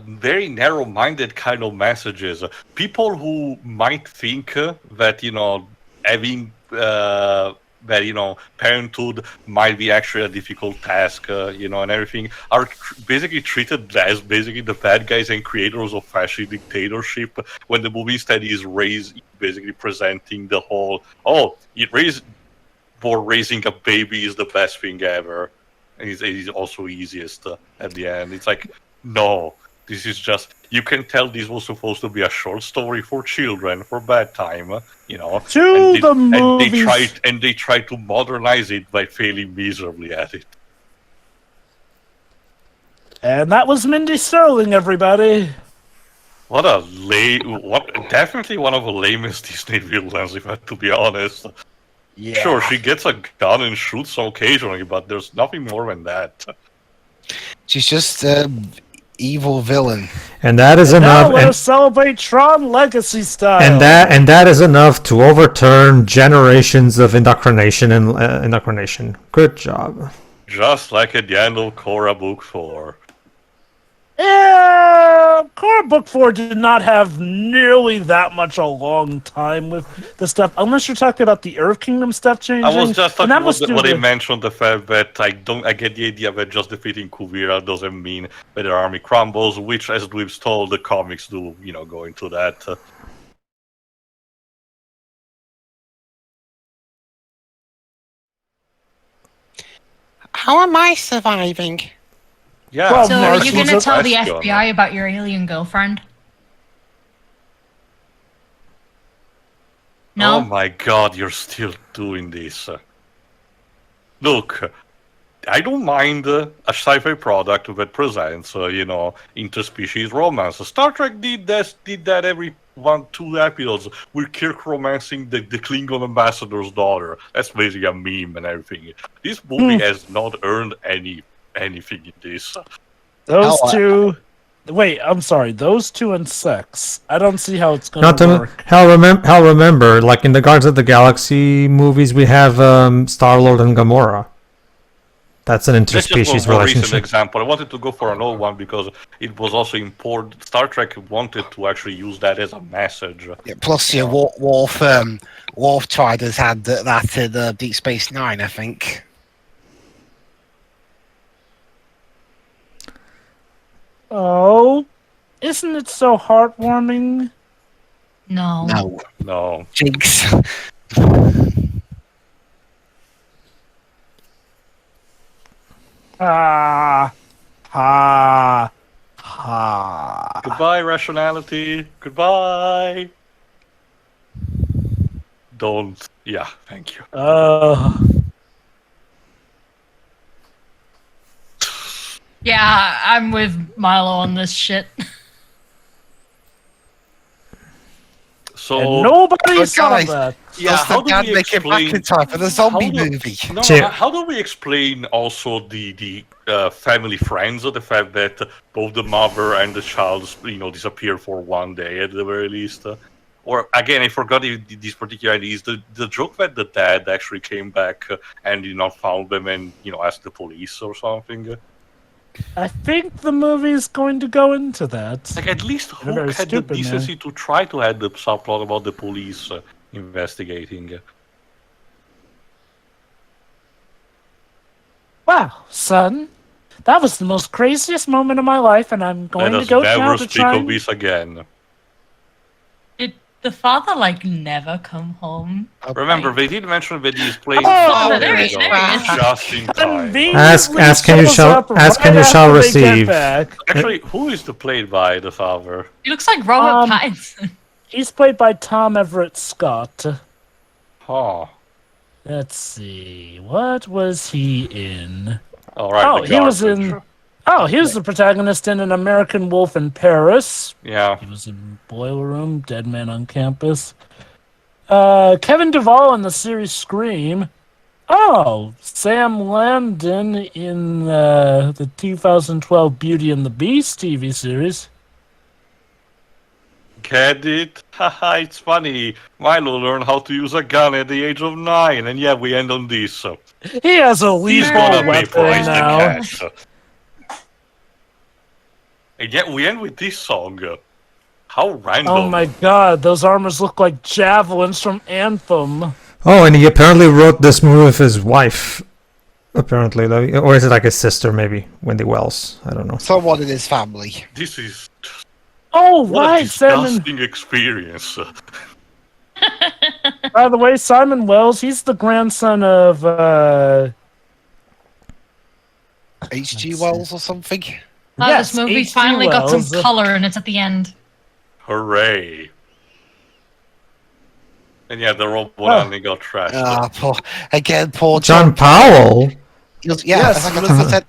very narrow-minded kind of messages. People who might think that having parenthood might be actually a difficult task, and everything, are basically treated as basically the bad guys and creators of fascist dictatorship. When the movie instead is basically presenting the whole, raising a baby is the best thing ever. And it's also easiest at the end. It's like, no, this is just, you can tell this was supposed to be a short story for children for bedtime, And they tried to modernize it by failing miserably at it. And that was Mindy Sterling, everybody. Definitely one of the lamest Disney villains, if I have to be honest. Yeah. Sure, she gets a gun and shoots occasionally, but there's nothing more than that. She's just evil villain. And that is enough. Now let us celebrate Tron Legacy style. And that is enough to overturn generations of indoctrination and indoctrination. Good job. Just like at the end of Korra Book 4. Yeah, Korra Book 4 did not have nearly that much a long time with the stuff, unless you're talking about the Earth Kingdom stuff changing. I was just talking about what they stupid. mentioned, the fact that I get the idea that just defeating Kuvira doesn't mean that their army crumbles, which, as we've told, the comics do, go into that. How am I surviving? Yeah. Well, So are Mark you was going a to tell the question. FBI about your alien girlfriend? No? Oh my god, you're still doing this. Look, I don't mind a sci-fi product that presents, interspecies romance. Star Trek did that every 1-2 episodes with Kirk romancing the Klingon ambassador's daughter. That's basically a meme and everything. This movie has not earned anything in this. Those two... Wait, I'm sorry. Those two and sex. I don't see how it's going to work. Remember, like in the Guardians of the Galaxy movies, we have Star-Lord and Gamora. That's an interspecies That's just one recent relationship. example. I wanted to go for an old one because it was also important. Star Trek wanted to actually use that as a message. Yeah, plus, your Worf tried has had that in Deep Space Nine, I think. Oh, isn't it so heartwarming? No. No. Jinx. Ha. Ha. Ha. Goodbye, rationality. Goodbye. Don't. Yeah, thank you. Yeah, I'm with Milo on this shit. So And nobody But saw guys, that. Yeah, Does how the do dad we make it back explain? in time for the zombie how do- movie? No, Cheer. how do we explain also the family friends of the fact that both the mother and the child, disappear for one day at the very least? Or again, I forgot this particular idea is the joke that the dad actually came back and found them and asked the police or something. I think the movie's going to go into that. Like at least In a very Hook had the stupid manner. decency to try to add the subplot about the police investigating. Wow, son, that was the most craziest moment of my life, and I'm going Let to us go now never to speak try. of this again. Did the father never come home? Remember, they did mention that he's playing. Oh, there he is. Just in time. Conveniently Ask and you shows shall- up ask right and you shall after they get receive. back. Actually, who is played by the father? He looks like Robert Pattinson. He's played by Tom Everett Scott. Huh. Let's see, what was he in? All right. Oh, the he was garbage. in. Oh, he was the protagonist in An American Wolf in Paris. Yeah. He was in Boiler Room, Dead Man on Campus. Kevin Duvall in the series Scream. Oh, Sam Landon in the 2012 Beauty and the Beast TV series. Get it? Haha, it's funny. Milo learned how to use a gun at the age of 9, and yeah, we end on this. So He has a he's lethal gonna weapon vaporize the now. cat. And yet we end with this song. How random. Oh my god, those armors look like javelins from Anthem. Oh, and he apparently wrote this movie with his wife. Apparently, or is it like his sister? Maybe Wendy Wells. I don't know. Someone in his family. This is Oh, what a right, Simon. disgusting experience. By the way, Simon Wells, he's the grandson of, H.G. Wells or something? Oh, Yes, this movie H.G. finally got some Wells. color and it's at the end. Hooray. And yeah, the robot only got trashed. Ah, poor John Powell. Yeah, Yes, like he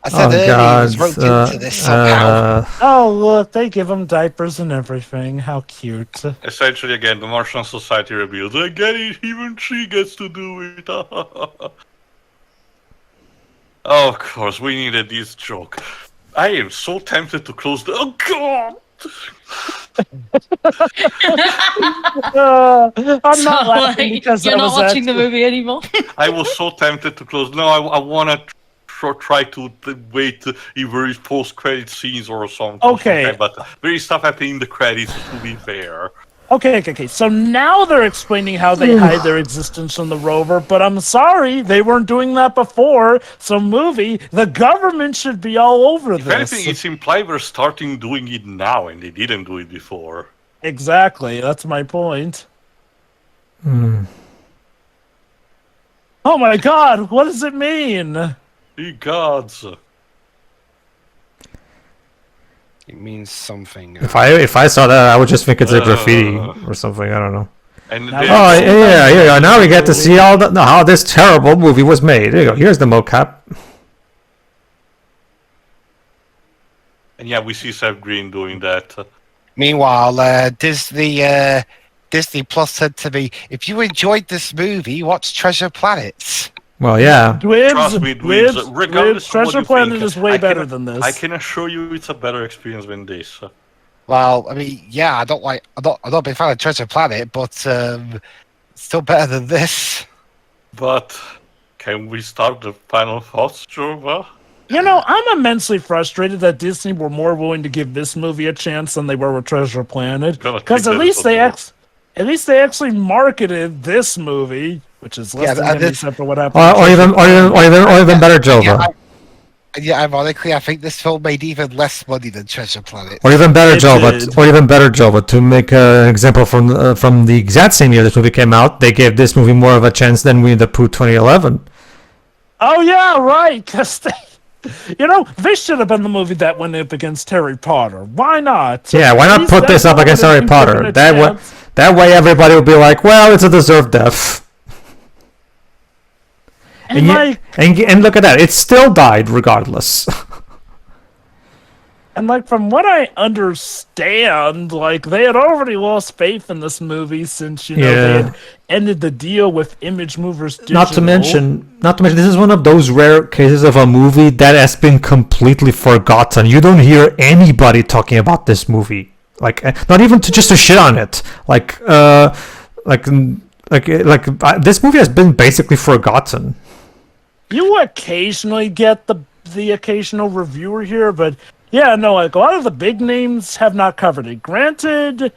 I said Oh earlier, he God. was roped into this somehow. Oh, look, they give him diapers and everything. How cute. Essentially, again, the Martian society reveals, I get it, even she gets to do it. Of course, we needed this joke. I am so tempted to close the... Oh, God! I'm not laughing because you're I not was watching the actually- movie anymore. I was so tempted to close. No, I want to try to wait if there is post-credit scenes or something. Okay. But there is stuff happening in the credits, to be fair. Okay. So now they're explaining how they hide their existence from the rover, but I'm sorry, they weren't doing that before. So, movie, the government should be all over If this. anything, it's implied we're starting doing it now, and they didn't do it before. Exactly, that's my point. Oh my god, what does it mean? Ye gods. It means something. If I saw that, I would just think it's a graffiti or something. I don't know. And Now- then- Oh yeah. Now we get to see how this terrible movie was made. There you go. Here's the mocap. And yeah, we see Seth Green doing that. Meanwhile, Disney Plus said to me, if you enjoyed this movie, watch Treasure Planet. Well, yeah. Trust me, dweebs, regardless of what Treasure you Planet think, is way I better can- than this. I can assure you it's a better experience than this. Well, I mean, yeah, I'm not a big fan of Treasure Planet, but still better than this. But can we start the final thoughts, Jova? You know, I'm immensely frustrated that Disney were more willing to give this movie a chance than they were with Treasure Planet. Gonna Because take at that least as a they no. at least they actually marketed this movie, which is less Yeah, than and him this- except for what happened. Or even better, Jova. Yeah, ironically, I think this film made even less money than Treasure Planet. Or even better, It Jova. did. Or even better, Jova. To make an example from the exact same year this movie came out, they gave this movie more of a chance than Winnie the Pooh 2011. Oh yeah, right. Because they should have been the movie that went up against Harry Potter. Why not? Yeah, why At not least put this that's up against what Harry they've Potter? given a That chance. way everybody would be like, well, it's a deserved death. And like, And look at that, it still died regardless. from what I understand, like they had already lost faith in this movie since they Yeah. had ended the deal with Image Movers Digital. Not to mention, this is one of those rare cases of a movie that has been completely forgotten. You don't hear anybody talking about this movie, like not even to shit on it. This movie has been basically forgotten. You occasionally get the occasional reviewer here, but yeah, no, like a lot of the big names have not covered it. Granted,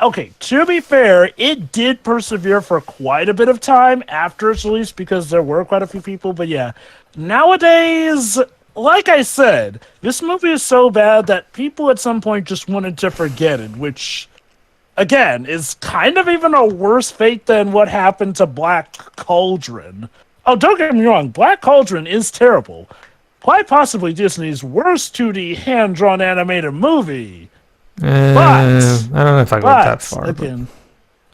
okay, to be fair, it did persevere for quite a bit of time after its release because there were quite a few people, but yeah, nowadays, like I said, this movie is so bad that people at some point just wanted to forget it, which, again, is kind of even a worse fate than what happened to Black Cauldron. Oh, don't get me wrong, Black Cauldron is terrible. Quite possibly Disney's worst 2D hand-drawn animated movie. But I don't know if I go that far. Again,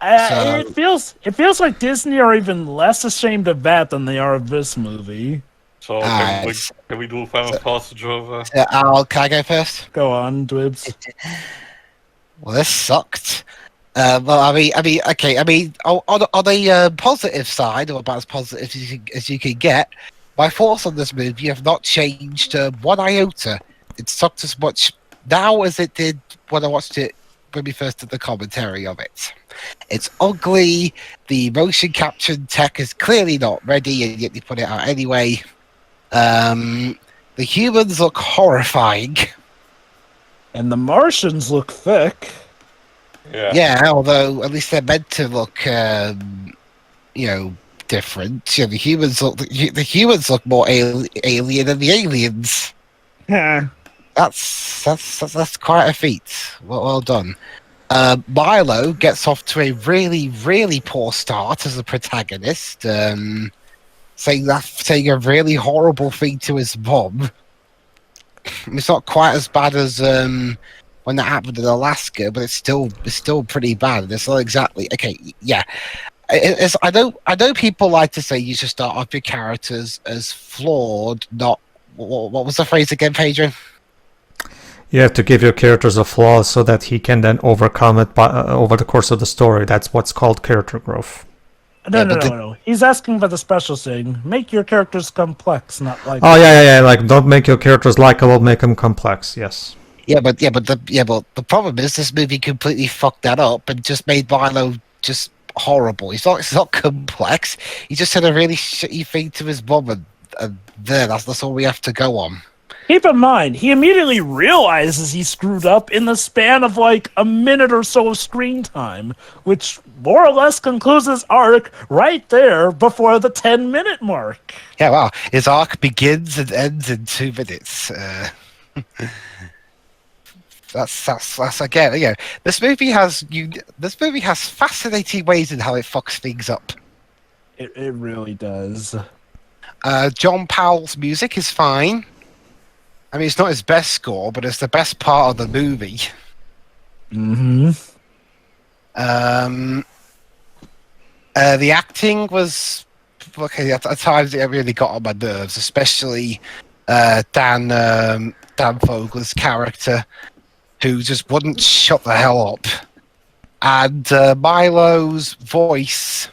it feels like Disney are even less ashamed of that than they are of this movie. So can we do final thoughts, Joe? Can I go first? Go on, Dwibs. Well, this sucked. Well, I mean, okay. I mean, on the positive side, or about as positive as you can get, my thoughts on this movie have not changed one iota. It sucked as much now as it did when I watched it when we first did the commentary of it. It's ugly. The motion capture tech is clearly not ready, and yet they put it out anyway. The humans look horrifying, and the Martians look thick. Yeah, although at least they're meant to look, different. The humans look more alien than the aliens. Yeah, that's quite a feat. Well done. Milo gets off to a really, really poor start as a protagonist, saying a really horrible thing to his mom. It's not quite as bad as when that happened in Alaska, but it's still pretty bad. It's not exactly okay. Yeah, I know people like to say you should start off your characters as flawed, not what was the phrase again, Pedro? You have to give your characters a flaw so that he can then overcome it over the course of the story. That's what's called character growth. No. He's asking for the special thing. Make your characters complex, not like. Oh yeah. Like, don't make your characters likable, make them complex. Yes. But the problem is this movie completely fucked that up and just made Milo just horrible. He's not complex. He just said a really shitty thing to his mum, and there, that's all we have to go on. Keep in mind, he immediately realizes he screwed up in the span of like a minute or so of screen time, which more or less concludes his arc right there before the 10-minute mark. Yeah, wow. His arc begins and ends in 2 minutes. That's again. This movie has fascinating ways in how it fucks things up. It really does. John Powell's music is fine. I mean, it's not his best score, but it's the best part of the movie. Mm-hmm. The acting was okay. At times, it really got on my nerves, especially Dan Fogler's character, who just wouldn't shut the hell up, and Milo's voice.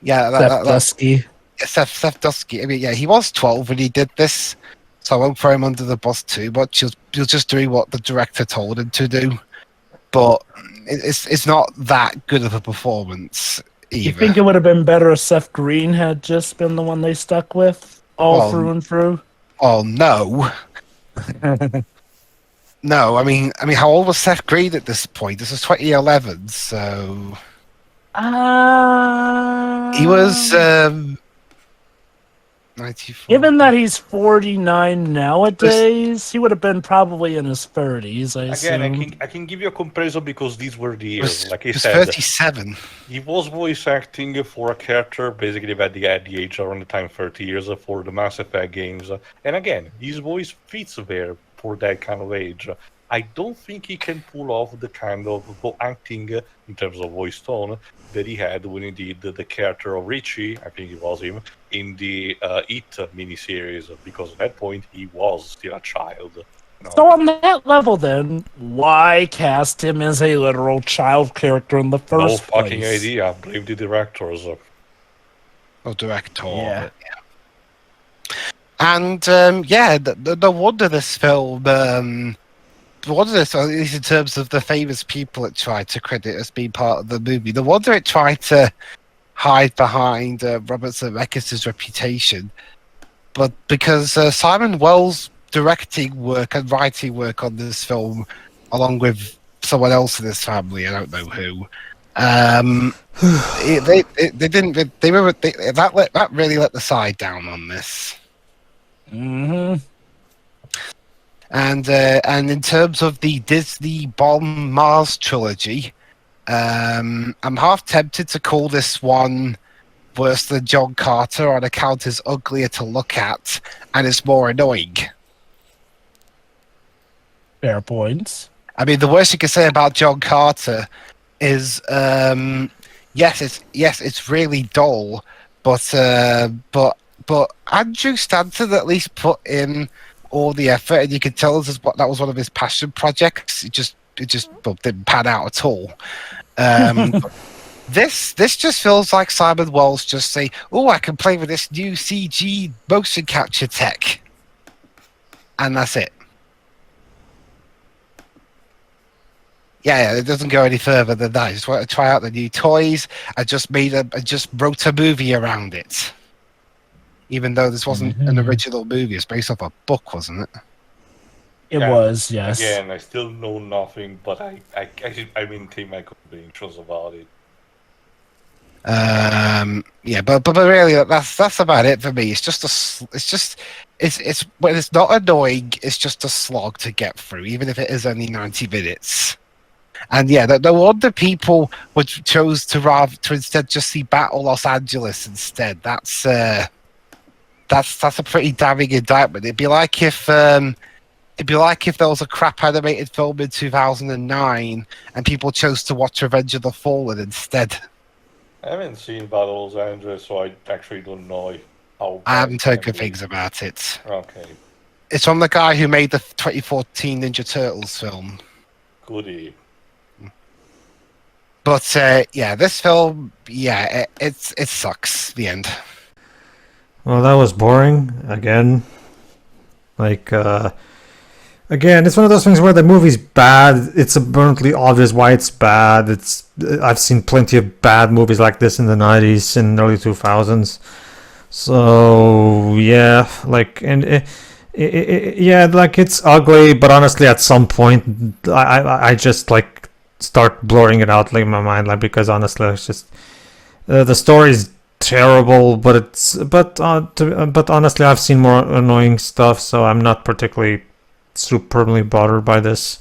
Yeah, Dusky. Seth Dusky. I mean, yeah, he was 12 when he did this. So I won't throw him under the bus too much. He'll just do what the director told him to do. But it's not that good of a performance either. You think it would have been better if Seth Green had just been the one they stuck with through and through? Oh no. No, I mean how old was Seth Green at this point? This was 2011, so he was 94. Given that he's 49 nowadays, he would have been probably in his 30s, I assume. I can give you a comparison because these were the years. Like I said, 37. He was voice acting for a character basically at the age around the time 30 years for the Mass Effect games. And again, his voice fits there for that kind of age. I don't think he can pull off the kind of acting in terms of voice tone that he had when he did the character of Richie, I think it was him, in the It miniseries, because at that point he was still a child. So on that level, then, why cast him as a literal child character in the No first fucking place? idea. Blame the directors. Or director. Yeah. And the wonder this film, the wonder this, at least in terms of the famous people it tried to credit as being part of the movie, the wonder it tried to hide behind Robert Zemeckis' reputation, but because Simon Wells' directing work and writing work on this film, along with someone else in his family, I don't know who. That really let the side down on this. Mm-hmm. And in terms of the Disney Bomb Mars trilogy, I'm half tempted to call this one worse than John Carter on account it's uglier to look at and it's more annoying. Fair points. I mean, the worst you can say about John Carter is, it's really dull, but Andrew Stanton at least put in all the effort, and you could tell that was one of his passion projects. It just didn't pan out at all. This just feels like Simon Wells just say, "Oh, I can play with this new CG motion capture tech," and that's it. Yeah, it doesn't go any further than that. I just want to try out the new toys. I just wrote a movie around it. Even though this wasn't an original movie, it's based off a book, wasn't it? It was, yes. Again, I still know nothing, but I maintain my convictions about it. But really, that's about it for me. It's when it's not annoying, it's just a slog to get through, even if it is only 90 minutes. And yeah, no wonder people would chose to instead just see Battle Los Angeles instead. That's a pretty damning indictment. It'd be like if there was a crap animated film in 2009 and people chose to watch Revenge of the Fallen instead. I haven't seen Battle Los Angeles, so I actually don't know how. I haven't heard good things about it. Okay. It's from the guy who made the 2014 Ninja Turtles film. Goody. But this film, it sucks. The end. Well, that was boring again. Again, it's one of those things where the movie's bad. It's abundantly obvious why it's bad. I've seen plenty of bad movies like this in the 90s and early 2000s. So yeah, it's ugly. But honestly, at some point, I just start blurring it out in my mind, because honestly, it's just the story's terrible. But honestly, I've seen more annoying stuff, so I'm not particularly superbly bothered by this.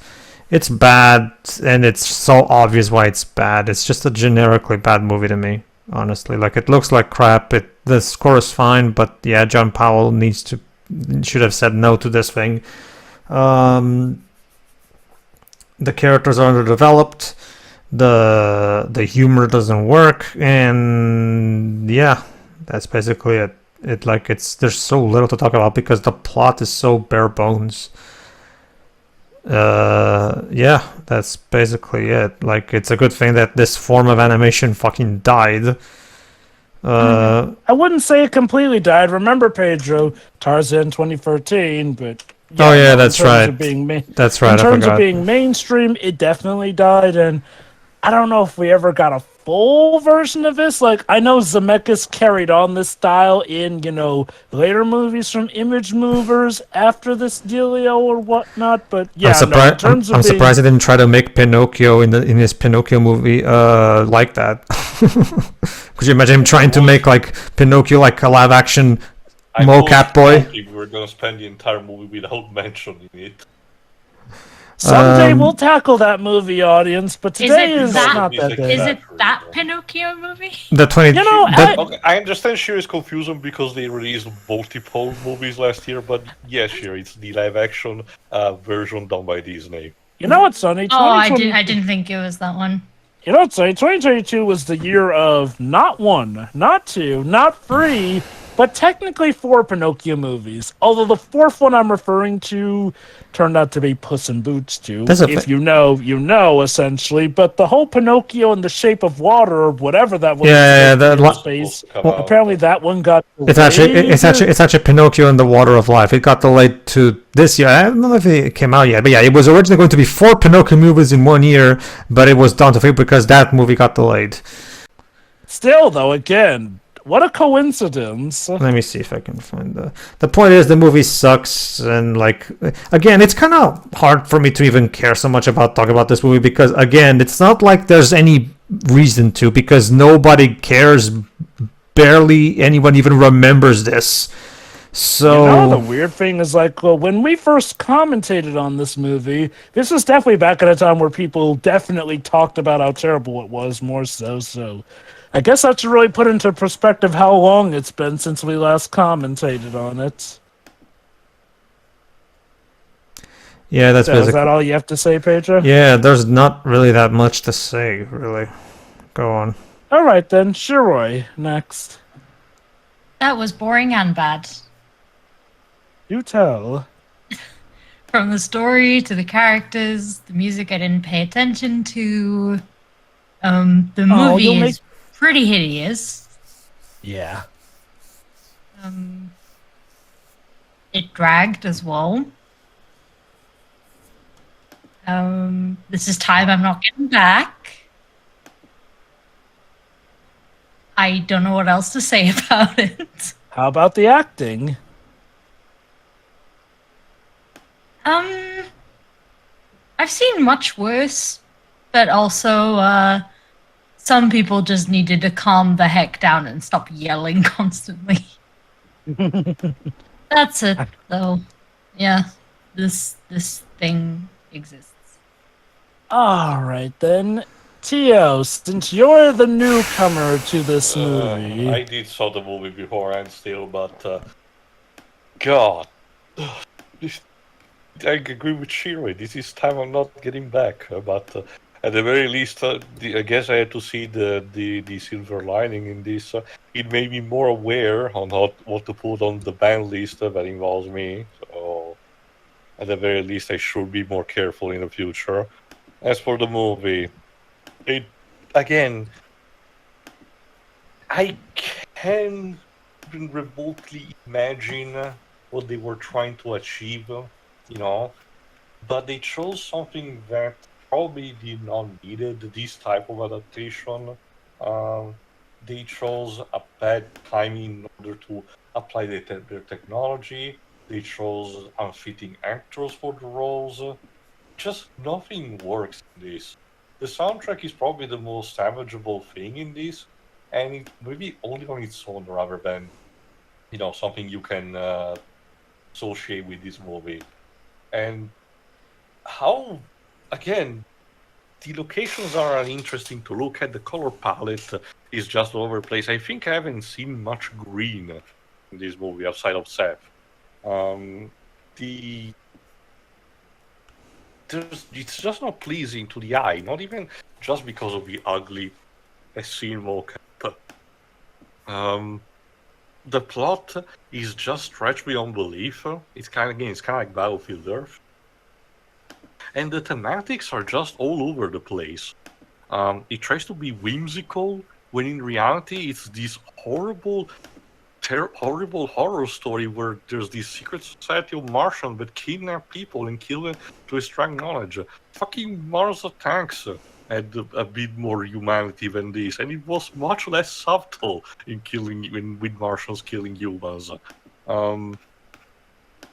It's bad, and it's so obvious why it's bad. It's just a generically bad movie to me, honestly. It looks like crap. The score is fine, but yeah, John Powell should have said no to this thing. The characters are underdeveloped. The humor doesn't work, and yeah, that's basically it. There's so little to talk about because the plot is so bare bones. That's basically it. It's a good thing that this form of animation fucking died. I wouldn't say it completely died. Remember, Pedro, Tarzan 2013, but that's right. That's right. In terms of being mainstream, it definitely died, and I don't know if we ever got a full version of this. I know Zemeckis carried on this style in, later movies from Image Movers after this dealio or whatnot, but yeah, I'm surprised he didn't try to make Pinocchio in his Pinocchio movie like that. Could you imagine him trying to make Pinocchio like a live action mocap boy? We're gonna spend the entire movie without mentioning it. Someday we'll tackle that movie, audience, but today is not that day. Is it that Pinocchio movie? The 20. I understand Shira's confusion because they released multiple movies last year, but yes, Shira, it's the live-action version done by Disney. You know what's funny? I didn't think it was that one. You know what's funny? 2022 was the year of not one, not two, not three, but technically 4 Pinocchio movies. Although the 4th one I'm referring to turned out to be Puss in Boots 2. If you know, you know, essentially. But the whole Pinocchio in the Shape of Water, or whatever that was, space. Apparently that one got delayed. It's actually Pinocchio in the Water of Life. It got delayed to this year. I don't know if it came out yet, but yeah, it was originally going to be 4 Pinocchio movies in 1 year, but it was down to 3 because that movie got delayed. Still, though, again, what a coincidence. Let me see if I can find the point is the movie sucks, and like again, it's kind of hard for me to even care so much about talking about this movie because again, it's not like there's any reason to because nobody cares, barely anyone even remembers this. So you know, the weird thing is, like, well, when we first commentated on this movie, this was definitely back at a time where people definitely talked about how terrible it was, more so. So, I guess that should really put into perspective how long it's been since we last commentated on it. Yeah, that's Is that all you have to say, Pedro? Yeah, there's not really that much to say, really. Go on. All right, then. Shiroi, next. That was boring and bad. You tell. From the story to the characters, the music I didn't pay attention to. The movie is pretty hideous. Yeah. It dragged as well. This is time I'm not getting back. I don't know what else to say about it. How about the acting? I've seen much worse, but also some people just needed to calm the heck down and stop yelling constantly. That's it, though. Yeah, this thing exists. All right, then. Tio, since you're the newcomer to this movie... I did saw the movie beforehand still, but... God. I agree with Shiroi. This is time I'm not getting back. But at the very least, I guess I had to see the silver lining in this. It made me more aware on what to put on the ban list that involves me. So, at the very least, I should be more careful in the future. As for the movie, again, I can remotely imagine what they were trying to achieve, but they chose something that probably did not needed this type of adaptation. They chose a bad timing in order to apply their technology. They chose unfitting actors for the roles. Just nothing works in this. The soundtrack is probably the most salvageable thing in this, and it maybe only on its own rather than, something you can associate with this movie. And how, again, the locations are interesting to look at. The color palette is just all over the place. I think I haven't seen much green in this movie outside of Seth. It's just not pleasing to the eye, not even just because of the ugly scene mocap. The plot is just stretched beyond belief. It's kind of like Battlefield Earth. And the thematics are just all over the place. It tries to be whimsical, when in reality it's this horrible horror story where there's this secret society of Martians that kidnap people and kill them to extract knowledge. Fucking Mars Attacks had a bit more humanity than this, and it was much less subtle with Martians killing humans.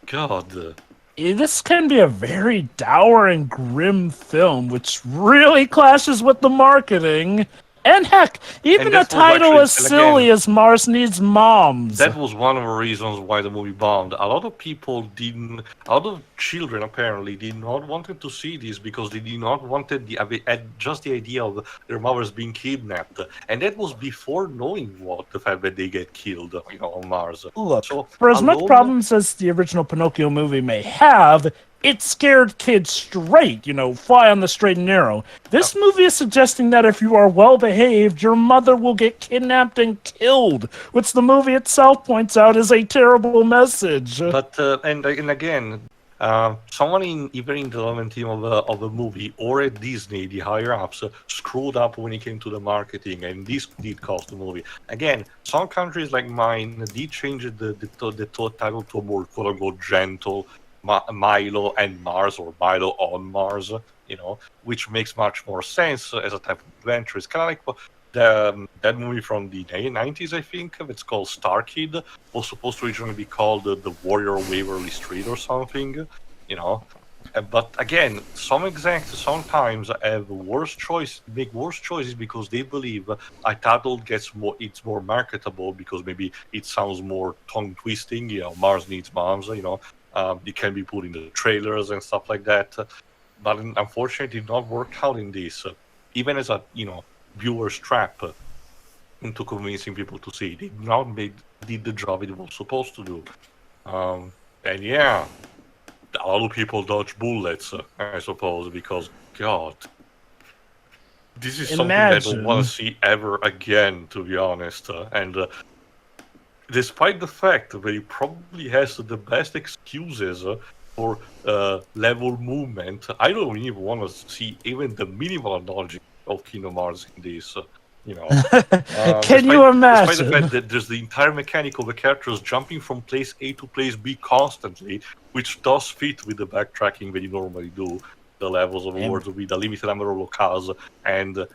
God. This can be a very dour and grim film, which really clashes with the marketing. And heck, even a title as silly as Mars Needs Moms. That was one of the reasons why the movie bombed. A lot of children apparently did not want to see this because they did not want just the idea of their mothers being kidnapped. And that was before knowing the fact that they get killed, on Mars. Look, for as much problems as the original Pinocchio movie may have, it scared kids straight, fly on the straight and narrow. This movie is suggesting that if you are well behaved, your mother will get kidnapped and killed, which the movie itself points out is a terrible message. But and again, someone either in the development team of the movie or at Disney, the higher ups, screwed up when it came to the marketing, and this did cost the movie. Again, some countries like mine did change the title to a more quote unquote gentle Milo and Mars, or Milo on Mars, which makes much more sense as a type of adventure. It's kind of like that movie from the 90s, I think. It's called Star Kid. Was supposed to originally be called The Warrior of Waverly Street or something, But again, some execs sometimes have make worse choices because they believe a title it's more marketable because maybe it sounds more tongue twisting. Mars needs moms. It can be put in the trailers and stuff like that. But unfortunately, it did not work out in this. Even as a viewer's trap into convincing people to see, it did the job it was supposed to do. And yeah, a lot of people dodge bullets, I suppose, because God, this is something I don't want to see ever again, to be honest. And despite the fact that he probably has the best excuses for level movement, I don't even want to see even the minimal knowledge of Kingdom Hearts in this. Can you imagine? Despite the fact that there's the entire mechanic of the characters jumping from place A to place B constantly, which does fit with the backtracking that you normally do. The levels of awards with a limited number of locales and,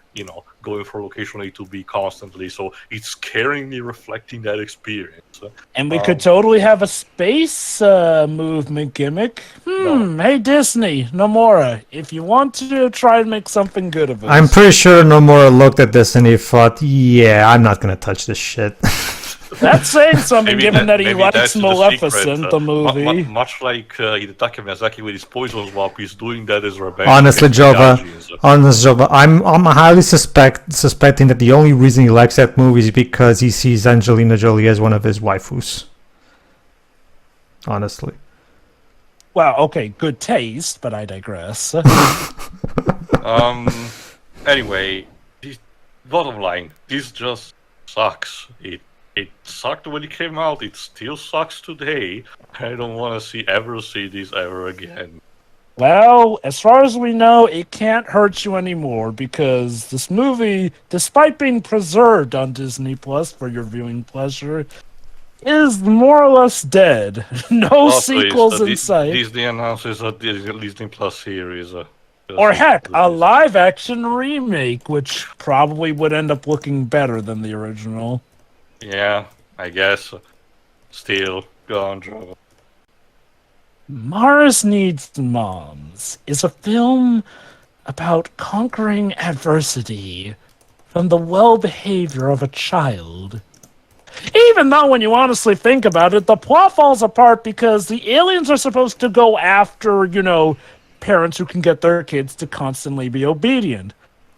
going from location A to B constantly. So it's scaring me reflecting that experience. And we could totally have a space movement gimmick. Hey, Disney, Nomura, if you want to try and make something good of it. I'm pretty sure Nomura looked at this and he thought, yeah, I'm not going to touch this shit. That's saying something, given that he likes Maleficent, the movie. Much like Hidetaka Miyazaki with his Poison Swap, he's doing that as revenge. Honestly, Jova, I'm highly suspecting that the only reason he likes that movie is because he sees Angelina Jolie as one of his waifus. Honestly. Well, okay, good taste, but I digress. Anyway, bottom line, this just sucks. It sucked when it came out. It still sucks today. I don't want to ever see this ever again. Well, as far as we know, it can't hurt you anymore because this movie, despite being preserved on Disney Plus for your viewing pleasure, is more or less dead. No sequels in sight. Disney announces a Disney Plus series. Or heck, a live-action remake, which probably would end up looking better than the original. Yeah, I guess. Still, go on, Joe. Mars Needs Moms is a film about conquering adversity from the well-behavior of a child. Even though, when you honestly think about it, the plot falls apart because the aliens are supposed to go after, parents who can get their kids to constantly be obedient.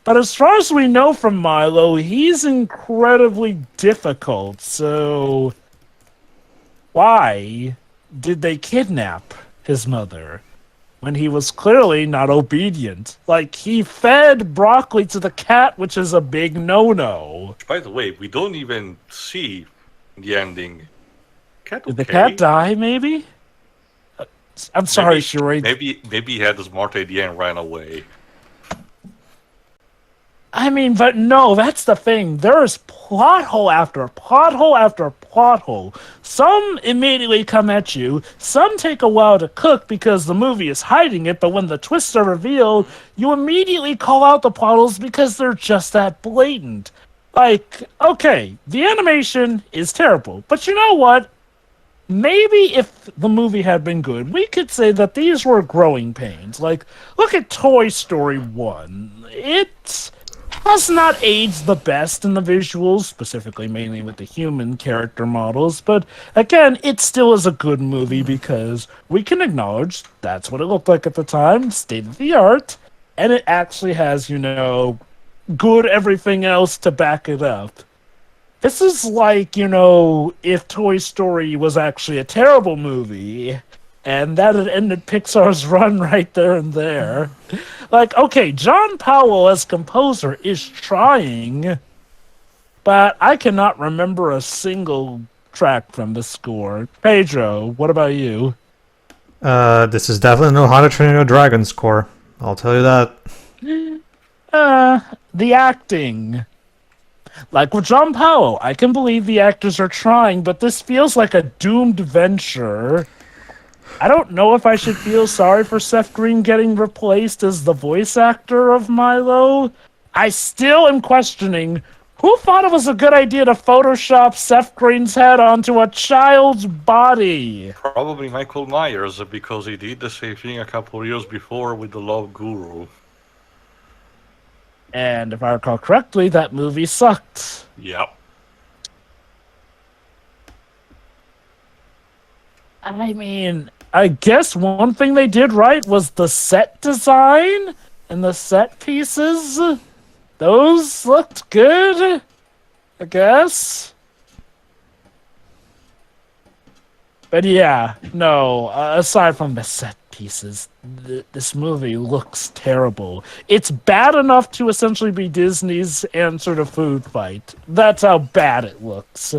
But as far as we know from Milo, he's incredibly difficult, so why did they kidnap his mother when he was clearly not obedient? Like, he fed broccoli to the cat, which is a big no-no. By the way, we don't even see the ending. Cat, did the cat die, maybe? I'm sorry, Sheree. Maybe he had a smart idea and ran away. I mean, but no, that's the thing. There is plot hole after plot hole after plot hole. Some immediately come at you. Some take a while to cook because the movie is hiding it, but when the twists are revealed, you immediately call out the plot holes because they're just that blatant. Like, okay, the animation is terrible, but you know what? Maybe if the movie had been good, we could say that these were growing pains. Like, look at Toy Story 1. It has not aged the best in the visuals, specifically mainly with the human character models, but again, it still is a good movie because we can acknowledge that's what it looked like at the time, state of the art, and it actually has, good everything else to back it up. This is like, if Toy Story was actually a terrible movie, And that had ended Pixar's run right there and there. Like, okay, John Powell as composer is trying, but I cannot remember a single track from the score. Pedro, what about you? This is definitely no How to Train Your Dragon score. I'll tell you that. The acting. Like with John Powell, I can believe the actors are trying, but this feels like a doomed venture. I don't know if I should feel sorry for Seth Green getting replaced as the voice actor of Milo. I still am questioning who thought it was a good idea to Photoshop Seth Green's head onto a child's body. Probably Michael Myers, because he did the same thing a couple of years before with the Love Guru. And if I recall correctly, that movie sucked. Yep. I mean, I guess one thing they did right was the set design and the set pieces. Those looked good, I guess. But yeah, no, aside from the set pieces, this movie looks terrible. It's bad enough to essentially be Disney's answer to Food Fight. That's how bad it looks.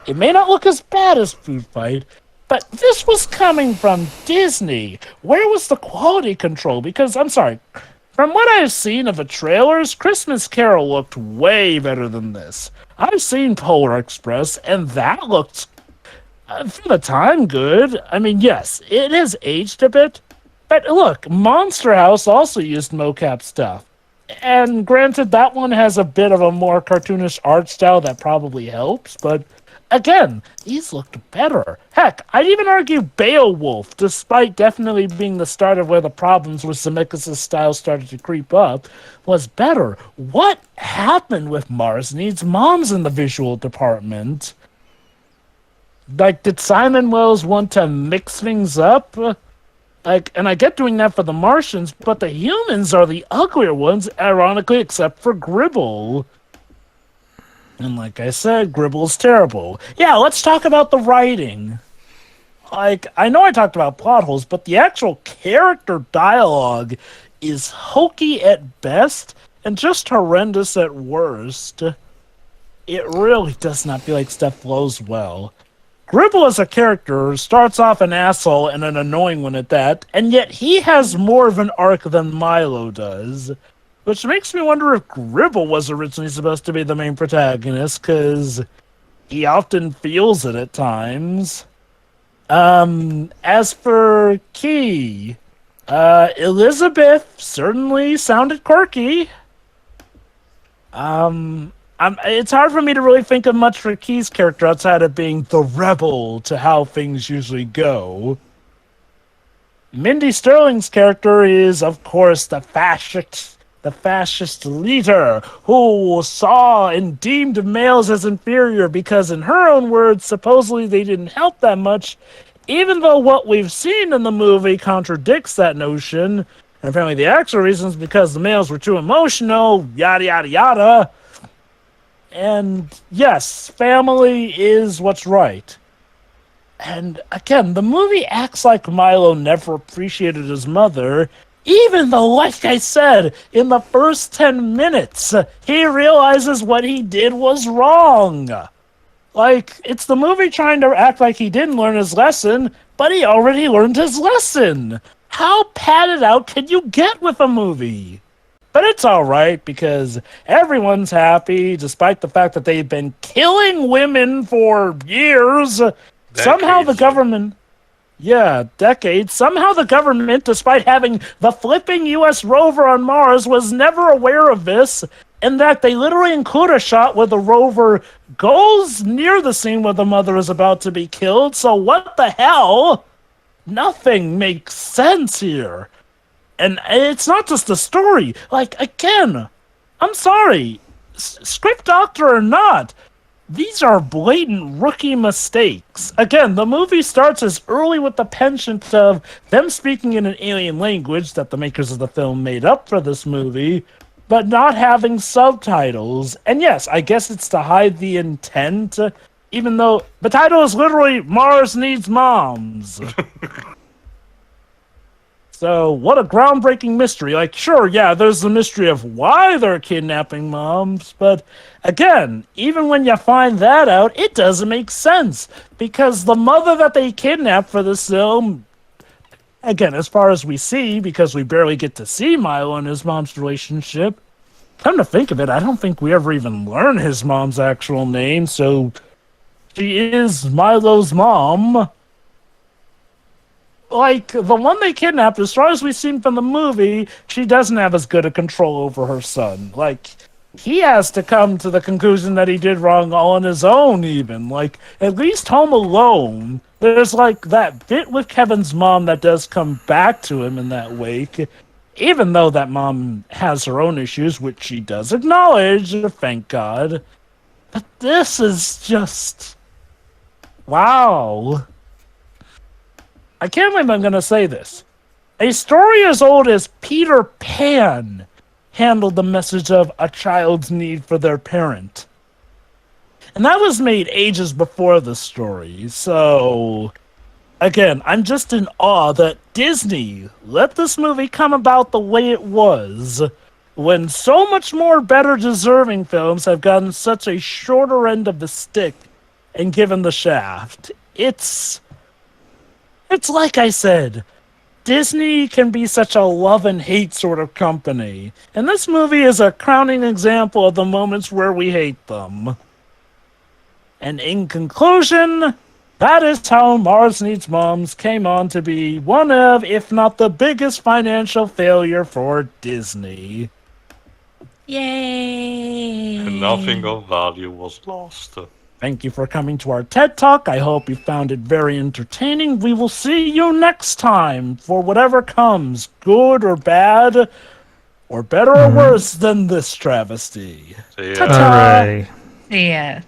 It may not look as bad as Food Fight, but this was coming from Disney. Where was the quality control? Because, I'm sorry, from what I've seen of the trailers, Christmas Carol looked way better than this. I've seen Polar Express, and that looked, for the time, good. I mean, yes, it has aged a bit, but look, Monster House also used mocap stuff. And granted, that one has a bit of a more cartoonish art style that probably helps, but again, these looked better. Heck, I'd even argue Beowulf, despite definitely being the start of where the problems with Zemeckis' style started to creep up, was better. What happened with Mars Needs Moms in the visual department? Like, did Simon Wells want to mix things up? Like, and I get doing that for the Martians, but the humans are the uglier ones, ironically, except for Gribble. And like I said, Gribble's terrible. Yeah, let's talk about the writing. Like, I know I talked about plot holes, but the actual character dialogue is hokey at best and just horrendous at worst. It really does not feel like stuff flows well. Gribble as a character starts off an asshole and an annoying one at that, and yet he has more of an arc than Milo does. Which makes me wonder if Gribble was originally supposed to be the main protagonist, because he often feels it at times. As for Key, Elizabeth certainly sounded quirky. It's hard for me to really think of much for Key's character outside of being the rebel to how things usually go. Mindy Sterling's character is, of course, the fascist leader who saw and deemed males as inferior because, in her own words, supposedly they didn't help that much, even though what we've seen in the movie contradicts that notion. And apparently the actual reason is because the males were too emotional, yada yada yada. And yes, family is what's right. And again, the movie acts like Milo never appreciated his mother, even though, like I said, in the first 10 minutes, he realizes what he did was wrong. Like, it's the movie trying to act like he didn't learn his lesson, but he already learned his lesson. How padded out can you get with a movie? But it's alright, because everyone's happy, despite the fact that they've been killing women for years. Somehow the government... Yeah, decades. Somehow the government, despite having the flipping U.S. rover on Mars, was never aware of this, and that they literally include a shot where the rover goes near the scene where the mother is about to be killed, so what the hell? Nothing makes sense here. And it's not just a story. Like, again, I'm sorry, script doctor or not, these are blatant rookie mistakes. Again, the movie starts as early with the penchant of them speaking in an alien language that the makers of the film made up for this movie, but not having subtitles. And yes, I guess it's to hide the intent, even though the title is literally Mars Needs Moms. So, what a groundbreaking mystery. Like, sure, yeah, there's the mystery of why they're kidnapping moms, but again, even when you find that out, it doesn't make sense. Because the mother that they kidnapped for this film, again, as far as we see, because we barely get to see Milo and his mom's relationship, come to think of it, I don't think we ever even learn his mom's actual name, so she is Milo's mom. Like, the one they kidnapped, as far as we've seen from the movie, she doesn't have as good a control over her son. Like, he has to come to the conclusion that he did wrong all on his own, even. Like, at least Home Alone, there's, like, that bit with Kevin's mom that does come back to him in that wake. Even though that mom has her own issues, which she does acknowledge, thank God. But this is just... wow. I can't believe I'm going to say this. A story as old as Peter Pan handled the message of a child's need for their parent. And that was made ages before the story. So, again, I'm just in awe that Disney let this movie come about the way it was, when so much more better deserving films have gotten such a shorter end of the stick and given the shaft. It's like I said, Disney can be such a love and hate sort of company. And this movie is a crowning example of the moments where we hate them. And in conclusion, that is how Mars Needs Moms came on to be one of, if not the biggest financial failure for Disney. Yay! And nothing of value was lost. Thank you for coming to our TED Talk. I hope you found it very entertaining. We will see you next time for whatever comes, good or bad, or better or worse than this travesty. See ya. Ta-ta! Hooray. Yeah.